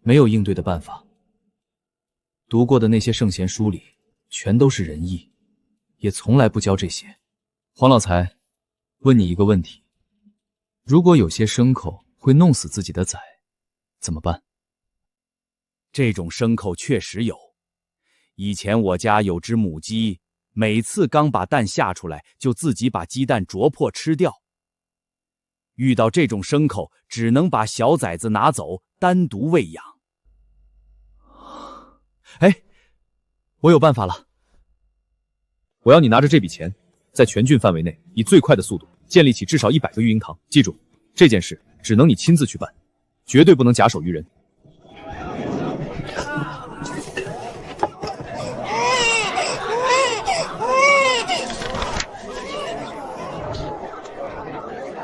没有应对的办法。读过的那些圣贤书里，全都是仁义，也从来不教这些。黄老财，问你一个问题：如果有些牲口会弄死自己的崽，怎么办？这种牲口确实有。以前我家有只母鸡，每次刚把蛋下出来，就自己把鸡蛋啄破吃掉。遇到这种牲口，只能把小崽子拿走，单独喂养。哎，我有办法了。我要你拿着这笔钱，在全郡范围内以最快的速度建立起至少100个育婴堂。记住，这件事只能你亲自去办，绝对不能假手于人。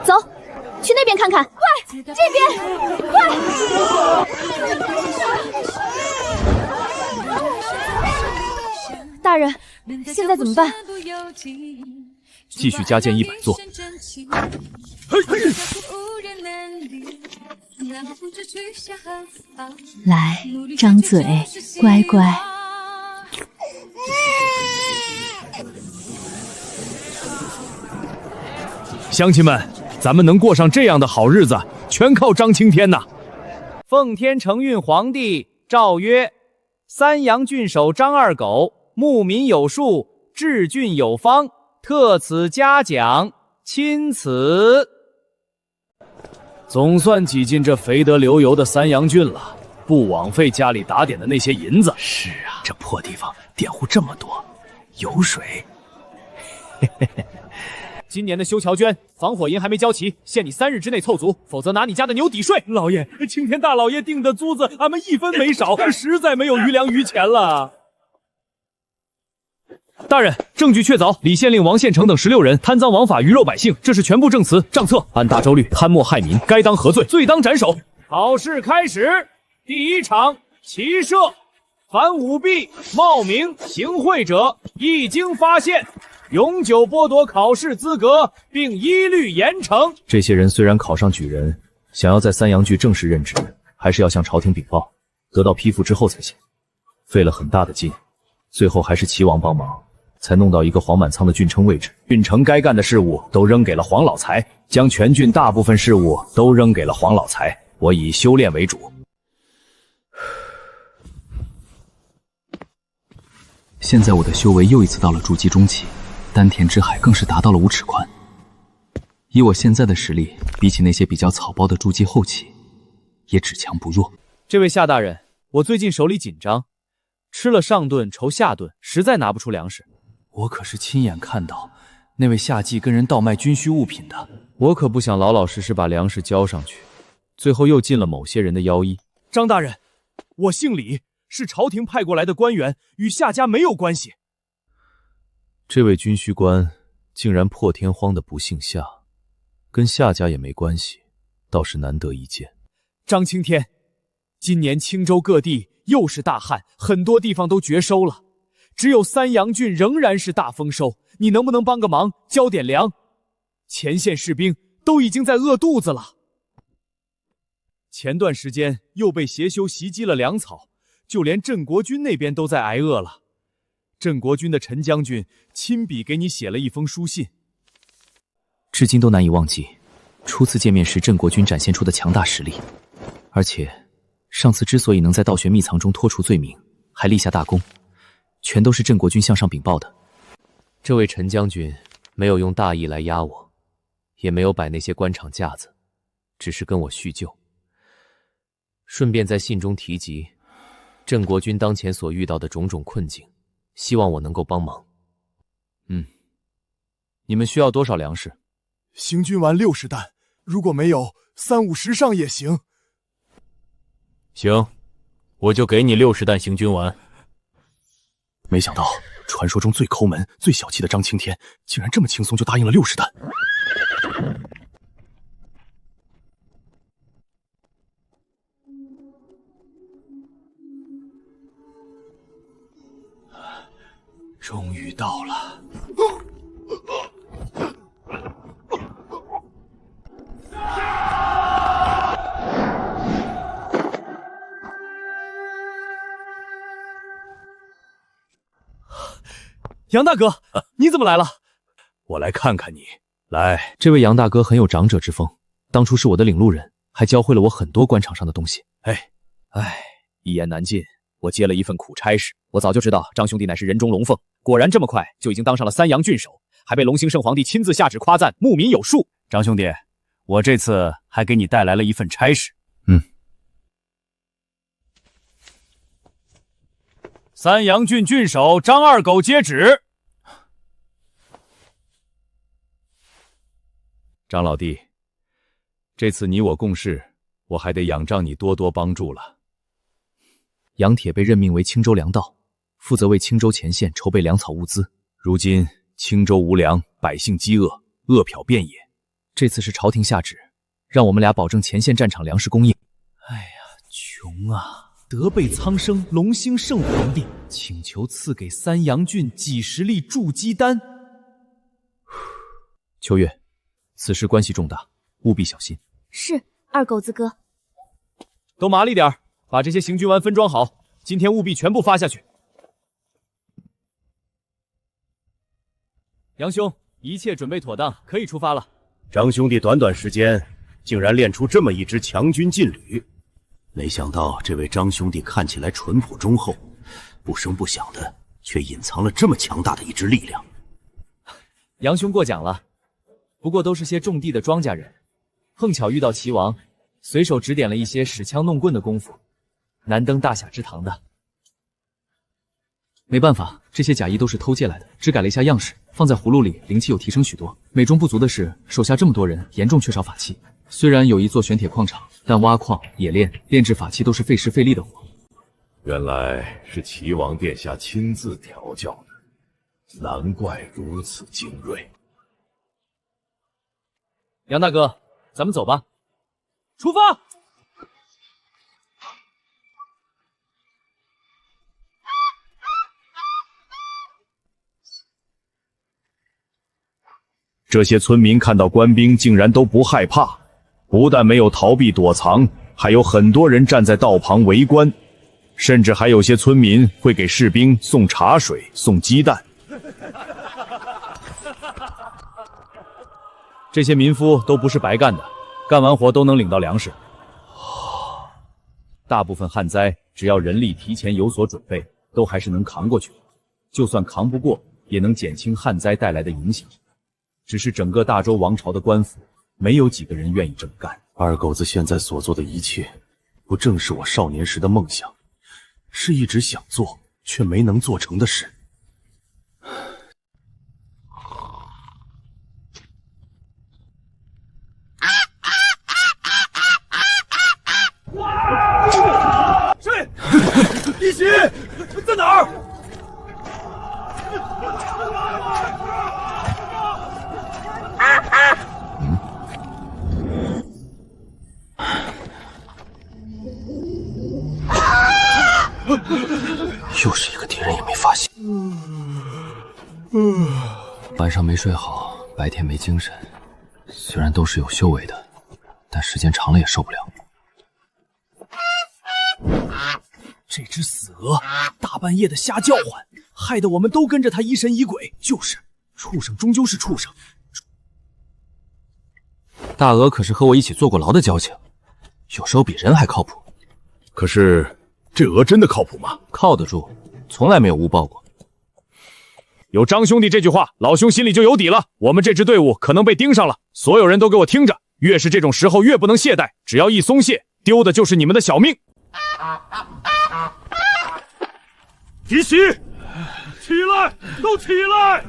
走，去那边看看。快，这边，快！大人，现在怎么办？继续加建100座。来，张嘴，乖乖。乡亲们，咱们能过上这样的好日子，全靠张青天呐！奉天承运皇帝诏曰：三阳郡守张二狗，牧民有术，治郡有方，特此嘉奖，钦此。总算挤进这肥得流油的三阳郡了，不枉费家里打点的那些银子。是啊，这破地方佃户这么多，有水。今年的修桥捐、防火银还没交齐，限你3日之内凑足，否则拿你家的牛抵税。老爷，青天大老爷定的租子，俺们1分没少，实在没有余粮余钱了。大人，证据确凿，李县令王献成等16人贪赃枉法，鱼肉百姓，这是全部证词账册，按大周律贪墨害民，该当何罪？罪当斩首。考试开始，第1场骑射，凡舞弊、冒名行贿者，一经发现，永久剥夺考试资格，并一律严惩。这些人虽然考上举人，想要在三阳郡正式任职，还是要向朝廷禀报，得到批复之后才行。费了很大的劲，最后还是齐王帮忙，才弄到一个黄满仓的郡丞位置。郡丞该干的事务都扔给了黄老财，将全郡大部分事务都扔给了黄老财。我以修炼为主。现在我的修为又一次到了筑基中期，丹田之海更是达到了5尺宽。以我现在的实力，比起那些比较草包的筑基后期，也只强不弱。这位夏大人，我最近手里紧张，吃了上顿愁下顿，实在拿不出粮食。我可是亲眼看到那位夏季跟人倒卖军需物品的，我可不想老老实实把粮食交上去，最后又进了某些人的腰衣。张大人，我姓李，是朝廷派过来的官员，与夏家没有关系。这位军需官竟然破天荒的不姓夏，跟夏家也没关系，倒是难得一见。张青天，今年青州各地又是大旱，很多地方都绝收了，只有三阳郡仍然是大丰收，你能不能帮个忙，交点粮？前线士兵都已经在饿肚子了。前段时间又被邪修袭击了粮草，就连镇国军那边都在挨饿了。镇国军的陈将军亲笔给你写了一封书信，至今都难以忘记初次见面时镇国军展现出的强大实力。而且上次之所以能在道玄秘藏中脱除罪名，还立下大功，全都是镇国军向上禀报的。这位陈将军没有用大义来压我，也没有摆那些官场架子，只是跟我叙旧，顺便在信中提及镇国军当前所遇到的种种困境，希望我能够帮忙。你们需要多少粮食？行军丸60担，如果没有，30-50上也行。行，我就给你60担行军丸。没想到传说中最抠门、最小气的张青天，竟然这么轻松就答应了60担。终于到了。杨大哥，你怎么来了？我来看看你。来，这位杨大哥很有长者之风，当初是我的领路人，还教会了我很多官场上的东西。一言难尽，我接了一份苦差事。我早就知道张兄弟乃是人中龙凤，果然这么快就已经当上了3阳郡守，还被隆兴圣皇帝亲自下旨夸赞，牧民有术。张兄弟，我这次还给你带来了一份差事。3阳郡郡守张二狗接旨。张老弟，这次你我共事，我还得仰仗你多多帮助了。杨铁被任命为青州粮道，负责为青州前线筹备粮草物资。如今青州无粮，百姓饥饿，饿殍遍野。这次是朝廷下旨，让我们俩保证前线战场粮食供应。穷啊！德备苍生，隆兴圣皇帝请求赐给3阳郡几10粒筑基丹。秋月，此事关系重大，务必小心。是，二狗子哥。都麻利点，把这些行军丸分装好，今天务必全部发下去。杨兄，一切准备妥当，可以出发了。张兄弟短短时间竟然练出这么一支强军劲旅，没想到这位张兄弟看起来淳朴忠厚，不声不响的却隐藏了这么强大的一支力量。杨兄过奖了，不过都是些种地的庄稼人，碰巧遇到齐王，随手指点了一些使枪弄棍的功夫，难登大雅之堂的。没办法，这些甲衣都是偷借来的，只改了一下样式，放在葫芦里，灵气有提升许多。美中不足的是，手下这么多人，严重缺少法器。虽然有一座玄铁矿场，但挖矿、冶炼、炼制法器都是费时费力的活。原来是齐王殿下亲自调教的，难怪如此精锐。杨大哥，咱们走吧，出发！这些村民看到官兵竟然都不害怕，不但没有逃避躲藏，还有很多人站在道旁围观，甚至还有些村民会给士兵送茶水、送鸡蛋。这些民夫都不是白干的，干完活都能领到粮食。大部分旱灾，只要人力提前有所准备，都还是能扛过去的。就算扛不过，也能减轻旱灾带来的影响。只是整个大周王朝的官府，没有几个人愿意这么干。二狗子现在所做的一切，不正是我少年时的梦想，是一直想做却没能做成的事。是，一起在哪儿？又是一个敌人也没发现。晚上没睡好，白天没精神。虽然都是有修为的，但时间长了也受不了。这只死鹅大半夜的瞎叫唤，害得我们都跟着它疑神疑鬼。就是畜生终究是畜生。大鹅可是和我一起坐过牢的交情，有时候比人还靠谱。可是这鹅真的靠谱吗？靠得住，从来没有误报过。有张兄弟这句话，老兄心里就有底了。我们这支队伍可能被盯上了，所有人都给我听着，越是这种时候越不能懈怠，只要一松懈，丢的就是你们的小命。集齐，起来，都起来！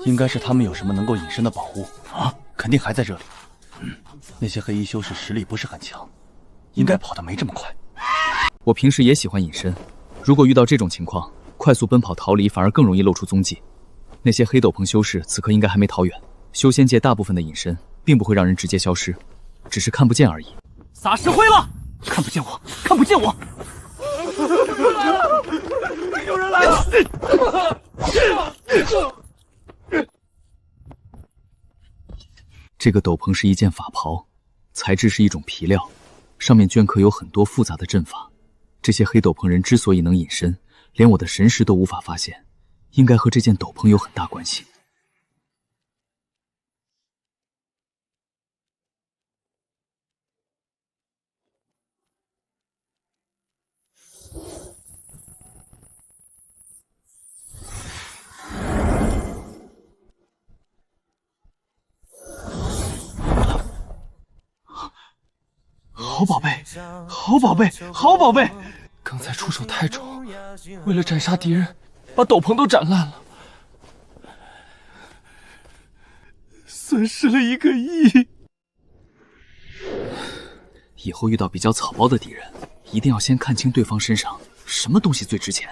应该是他们有什么能够隐身的宝物啊，肯定还在这里。那些黑衣修士实力不是很强，应该跑得没这么快。我平时也喜欢隐身，如果遇到这种情况，快速奔跑逃离反而更容易露出踪迹。那些黑斗篷修士此刻应该还没逃远。修仙界大部分的隐身并不会让人直接消失，只是看不见而已。撒石灰了！看不见我，看不见我！有人来了！这个斗篷是一件法袍，材质是一种皮料，上面镌刻有很多复杂的阵法。这些黑斗篷人之所以能隐身，连我的神识都无法发现，应该和这件斗篷有很大关系。好宝贝，好宝贝，好宝贝！刚才出手太重，为了斩杀敌人，把斗篷都斩烂了，损失了1个亿。以后遇到比较草包的敌人，一定要先看清对方身上什么东西最值钱，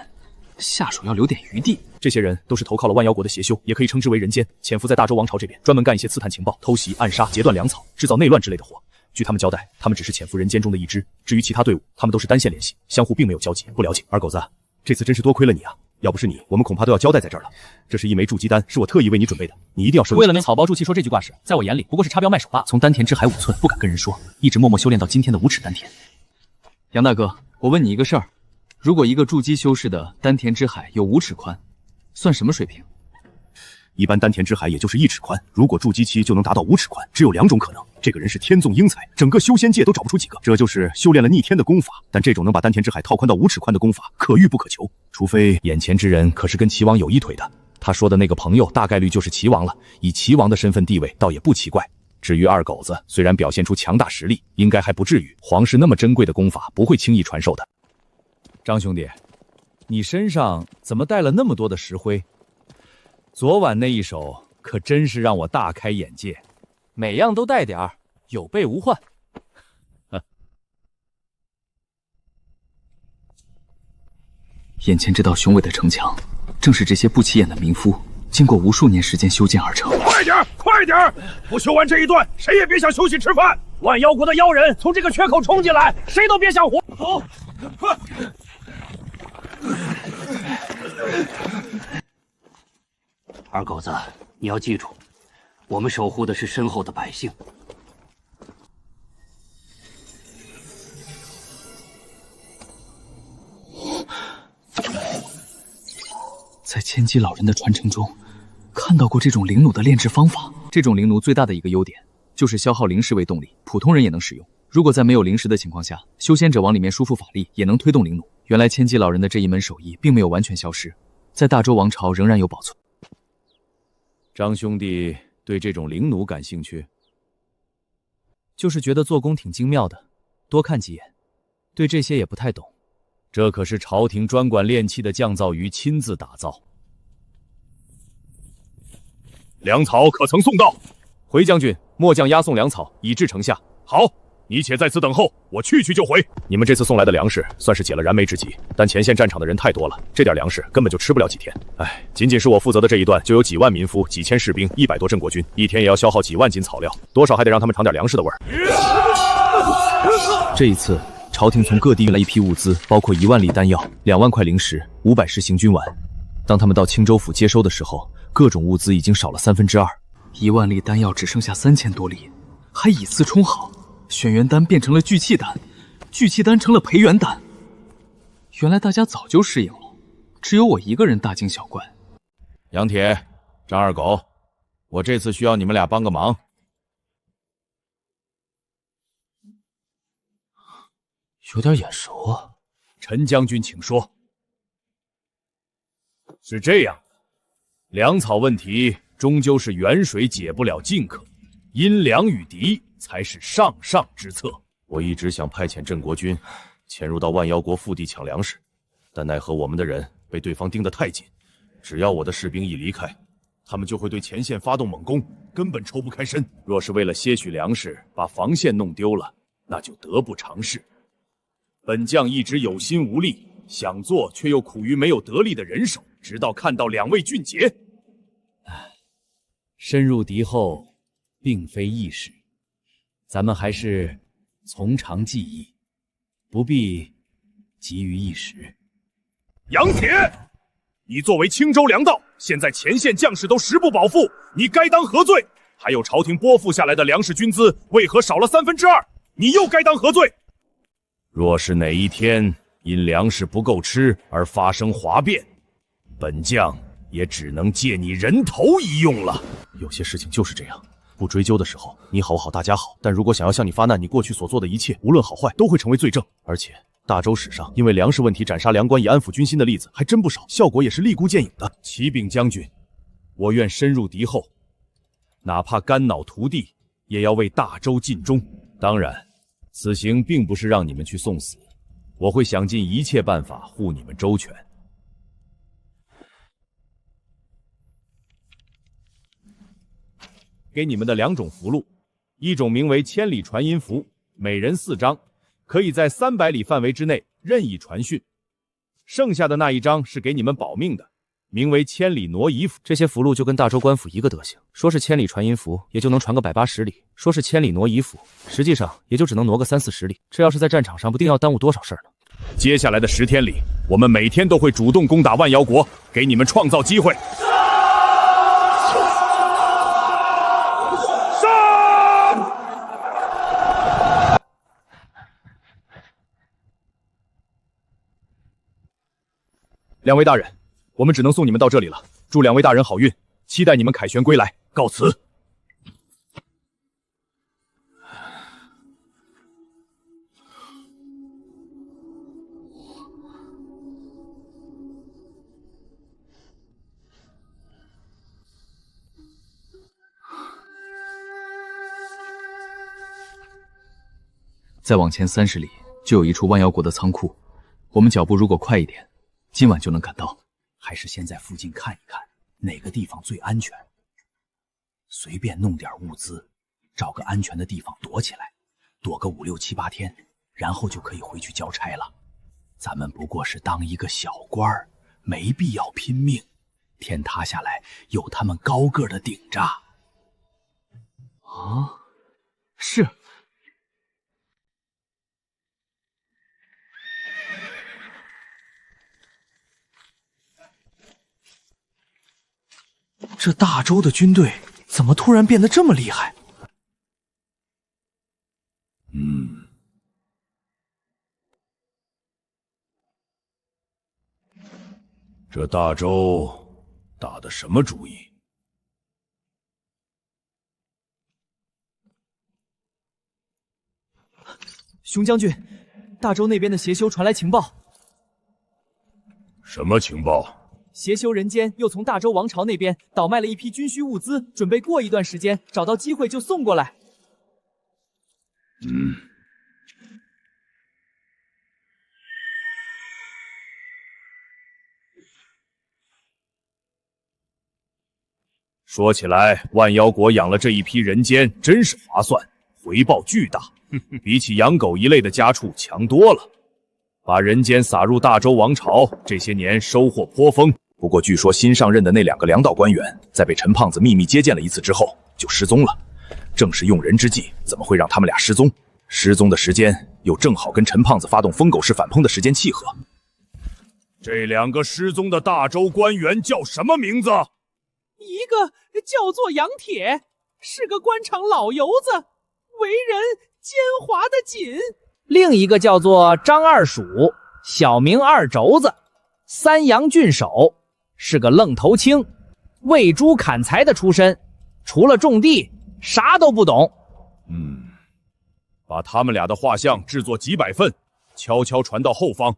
下手要留点余地。这些人都是投靠了万妖国的邪修，也可以称之为人间，潜伏在大周王朝这边，专门干一些刺探情报、偷袭、暗杀、截断粮草、制造内乱之类的活。据他们交代，他们只是潜伏人间中的一支，至于其他队伍，他们都是单线联系，相互并没有交集，不了解。二狗子，这次真是多亏了你啊！要不是你，我们恐怕都要交代在这儿了。这是一枚筑基丹，是我特意为你准备的，你一定要收。为了那草包筑气说这句挂饰，在我眼里不过是插标卖首罢。从丹田之海5寸，不敢跟人说，一直默默修炼到今天的5尺丹田。杨大哥，我问你一个事儿，如果一个筑基修士的丹田之海有5尺宽，算什么水平？一般丹田之海也就是1尺宽，如果筑基期就能达到5尺宽，只有2种可能。这个人是天纵英才，整个修仙界都找不出几个，这就是修炼了逆天的功法。但这种能把丹田之海套宽到5尺宽的功法，可遇不可求，除非眼前之人可是跟齐王有一腿的。他说的那个朋友大概率就是齐王了，以齐王的身份地位，倒也不奇怪。至于二狗子，虽然表现出强大实力，应该还不至于。皇室那么珍贵的功法，不会轻易传授的。张兄弟，你身上怎么带了那么多的石灰？昨晚那一手可真是让我大开眼界，每样都带点儿，有备无患。眼前这道雄伟的城墙，正是这些不起眼的民夫经过无数年时间修建而成。快点，快点！不修完这一段，谁也别想休息吃饭。万妖国的妖人从这个缺口冲进来，谁都别想活。走，快！二狗子，你要记住，我们守护的是身后的百姓。在千机老人的传承中，看到过这种灵弩的炼制方法。这种灵弩最大的一个优点，就是消耗灵石为动力，普通人也能使用。如果在没有灵石的情况下，修仙者往里面输入法力，也能推动灵弩。原来千机老人的这一门手艺并没有完全消失，在大周王朝仍然有保存。张兄弟对这种灵弩感兴趣？就是觉得做工挺精妙的，多看几眼。对这些也不太懂。这可是朝廷专管炼器的降造鱼亲自打造。粮草可曾送到？回将军，末将押送粮草，已至城下。好，你且在此等候，我去就回。你们这次送来的粮食算是解了燃眉之急，但前线战场的人太多了，这点粮食根本就吃不了几天。哎，仅仅是我负责的这一段，就有几万民夫、几千士兵、100多镇国军，一天也要消耗几万斤草料，多少还得让他们尝点粮食的味儿。这一次，朝廷从各地运来一批物资，包括1万粒丹药、2万块灵石、500石行军丸。当他们到青州府接收的时候，各种物资已经少了2/3，1万粒丹药只剩下3000多粒，还以次充好，轩辕丹变成了聚气丹，聚气丹成了培元丹。原来大家早就适应了，只有我一个人大惊小怪。杨铁、张二狗，我这次需要你们俩帮个忙。有点眼熟啊。陈将军，请说。是这样的，粮草问题终究是远水解不了近渴，因粮御敌才是上上之策。我一直想派遣镇国军潜入到万妖国腹地抢粮食，但奈何我们的人被对方盯得太紧，只要我的士兵一离开，他们就会对前线发动猛攻，根本抽不开身。若是为了些许粮食把防线弄丢了，那就得不偿失。本将一直有心无力，想做却又苦于没有得力的人手，直到看到2位俊杰。深入敌后并非易事，咱们还是从长计议，不必急于一时。杨铁，你作为青州粮道，现在前线将士都食不饱腹，你该当何罪？还有朝廷拨付下来的粮食军资为何少了2/3？你又该当何罪？若是哪一天因粮食不够吃而发生哗变，本将也只能借你人头一用了。有些事情就是这样，不追究的时候，你好大家好；但如果想要向你发难，你过去所做的一切，无论好坏，都会成为罪证。而且大周史上因为粮食问题斩杀粮官以安抚军心的例子还真不少，效果也是立竿见影的。启禀将军，我愿深入敌后，哪怕肝脑涂地，也要为大周尽忠。当然，此行并不是让你们去送死，我会想尽一切办法护你们周全。给你们的2种符箓，一种名为千里传音符，每人4张，可以在300里范围之内任意传讯。剩下的那1张是给你们保命的，名为千里挪移符。这些符箓就跟大周官府一个德行，说是千里传音符，也就能传个180-80里；说是千里挪移符，实际上也就只能挪个30-40里。这要是在战场上，不定要耽误多少事儿呢？接下来的10天里，我们每天都会主动攻打万妖国，给你们创造机会。2位大人，我们只能送你们到这里了。祝2位大人好运，期待你们凯旋归来。告辞。再往前30里，就有一处万妖国的仓库。我们脚步如果快一点，今晚就能赶到。还是先在附近看一看哪个地方最安全，随便弄点物资，找个安全的地方躲起来，躲个5、6、7、8天，然后就可以回去交差了。咱们不过是当一个小官儿，没必要拼命。天塌下来有他们高个的顶着。啊，是。这大周的军队怎么突然变得这么厉害？这大周打的什么主意？熊将军，大周那边的邪修传来情报。什么情报？邪修人间又从大周王朝那边倒卖了一批军需物资，准备过一段时间找到机会就送过来。说起来，万妖国养了这一批人间真是划算，回报巨大。比起养狗一类的家畜强多了。把人间撒入大周王朝，这些年收获颇丰。不过据说新上任的那2个粮道官员，在被陈胖子秘密接见了一次之后，就失踪了。正是用人之际，怎么会让他们俩失踪？失踪的时间又正好跟陈胖子发动疯狗式反烹的时间契合。这2个失踪的大周官员叫什么名字？一个叫做杨铁，是个官场老油子，为人奸猾的紧。另一个叫做张二鼠，小名二轴子，三阳郡守，是个愣头青，喂猪砍柴的出身，除了种地啥都不懂。把他们俩的画像制作几百份，悄悄传到后方，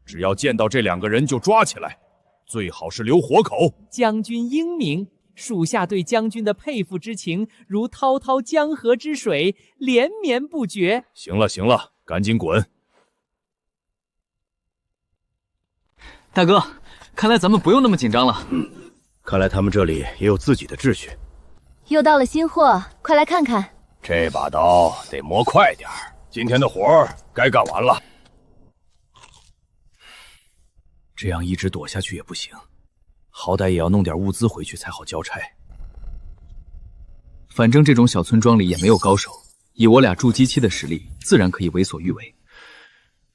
只要见到这2个人就抓起来，最好是留活口。将军英明，属下对将军的佩服之情如滔滔江河之水，连绵不绝。行了，赶紧滚！大哥，看来咱们不用那么紧张了。看来他们这里也有自己的秩序。又到了新货，快来看看。这把刀得磨快点儿，今天的活儿该干完了。这样一直躲下去也不行，好歹也要弄点物资回去才好交差。反正这种小村庄里也没有高手，以我俩筑基期的实力，自然可以为所欲为。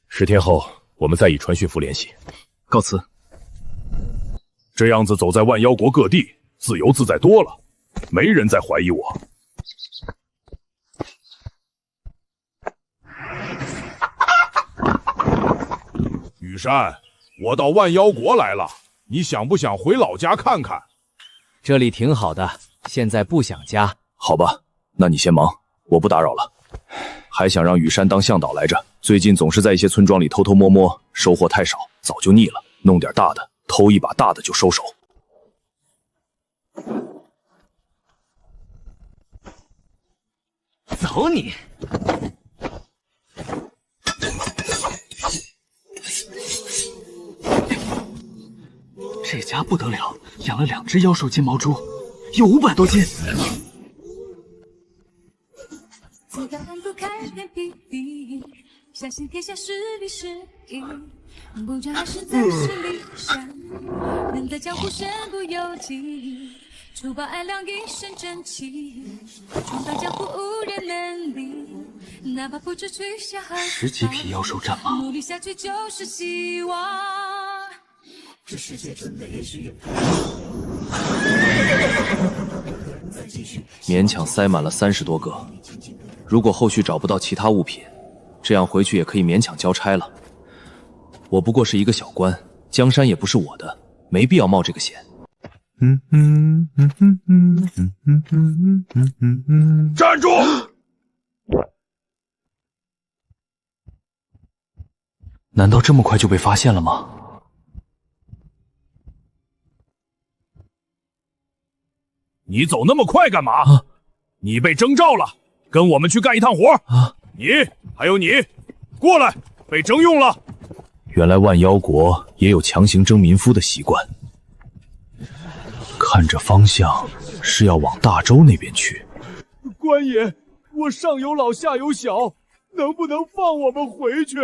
10天后，我们再以传讯符联系。告辞。这样子走在万妖国各地，自由自在多了，没人再怀疑我。羽山，我到万妖国来了，你想不想回老家看看？这里挺好的，现在不想家。好吧，那你先忙，我不打扰了。还想让羽山当向导来着，最近总是在一些村庄里偷偷摸摸，收获太少，早就腻了。弄点大的，偷一把大的就收手。走你！这家不得了，养了2只妖兽金毛猪，有500多斤。自高看不开脸皮底，相信天下实力是一，不知还是在实力上，能在江湖身不由己，除暴安良一身正气，闯荡江湖无人能敌，哪怕不知去向何方10几匹妖兽战马，努力下去就是希望。这世界真的也许有勉强塞满了30多个，如果后续找不到其他物品，这样回去也可以勉强交差了。我不过是一个小官，江山也不是我的，没必要冒这个险。站住！难道这么快就被发现了吗？你走那么快干嘛？你被征召了，跟我们去干一趟活。你还有你，过来，被征用了。原来万妖国也有强行征民夫的习惯。看这方向是要往大周那边去。官爷，我上有老下有小，能不能放我们回去？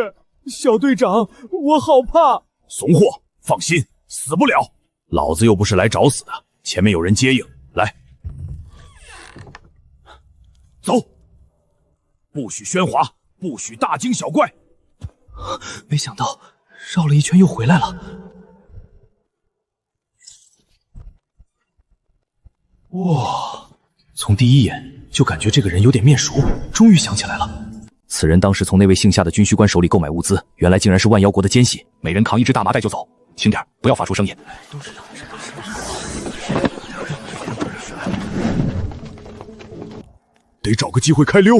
小队长，我好怕。怂货，放心，死不了。老子又不是来找死的，前面有人接应。来，走，不许喧哗，不许大惊小怪。没想到绕了一圈又回来了。哇，从第一眼就感觉这个人有点面熟，终于想起来了。此人当时从那位姓夏的军需官手里购买物资，原来竟然是万妖国的奸细，每人扛一只大麻袋就走。轻点，不要发出声音。得找个机会开溜。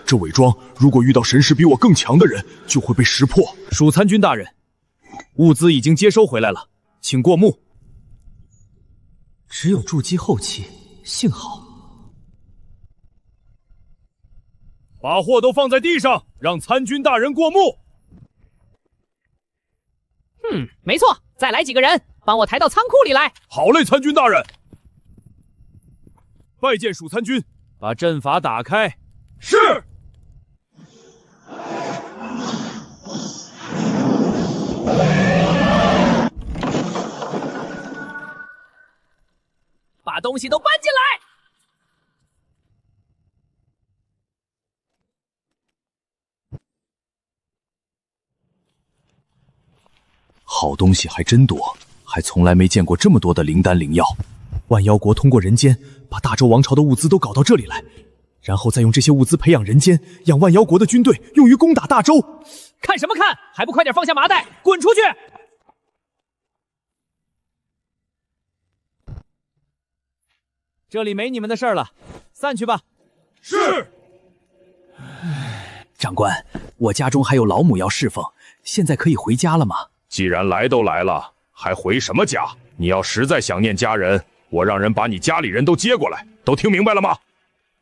这伪装如果遇到神识比我更强的人，就会被识破。蜀参军大人，物资已经接收回来了，请过目。只有筑基后期，幸好。把货都放在地上，让参军大人过目。没错，再来几个人，帮我抬到仓库里来。好嘞，参军大人。拜见蜀参军。把阵法打开。是。东西都搬进来。好东西还真多，还从来没见过这么多的灵丹灵药。万妖国通过人间把大周王朝的物资都搞到这里来，然后再用这些物资培养人间，养万妖国的军队，用于攻打大周。看什么看？还不快点放下麻袋，滚出去！这里没你们的事儿了，散去吧。是。长官，我家中还有老母要侍奉，现在可以回家了吗？既然来都来了，还回什么家？你要实在想念家人，我让人把你家里人都接过来，都听明白了吗？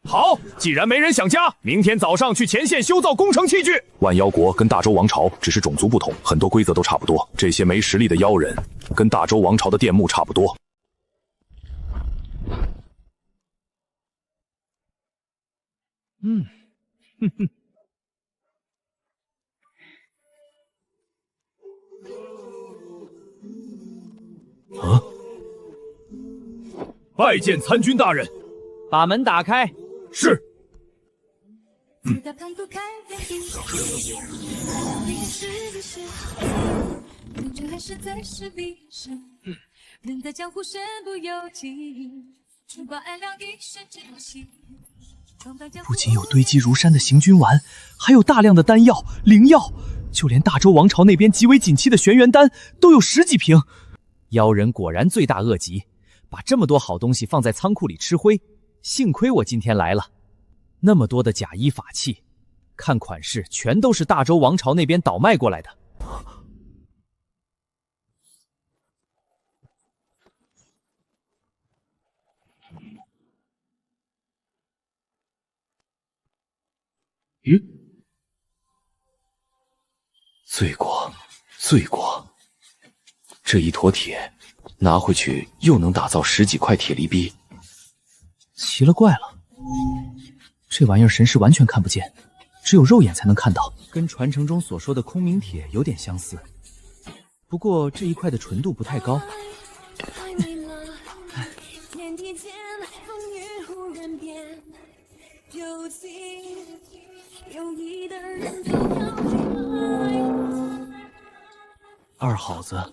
好，既然没人想家，明天早上去前线修造工程器具。万妖国跟大周王朝只是种族不同，很多规则都差不多。这些没实力的妖人，跟大周王朝的电牧差不多。哼哼。啊！拜见参军大人。把门打开。是。能在江湖身不由己，除暴安良一身正气。不仅有堆积如山的行军丸，还有大量的丹药、灵药，就连大周王朝那边极为紧期的玄元丹都有10几瓶。妖人果然罪大恶极，把这么多好东西放在仓库里吃灰。幸亏我今天来了，那么多的假医法器，看款式全都是大周王朝那边倒卖过来的。咦？罪过，罪过！这一坨铁拿回去又能打造10几块铁犁逼。奇了怪了，这玩意儿神识完全看不见，只有肉眼才能看到，跟传承中所说的空明铁有点相似，不过这一块的纯度不太高。二好子，啊！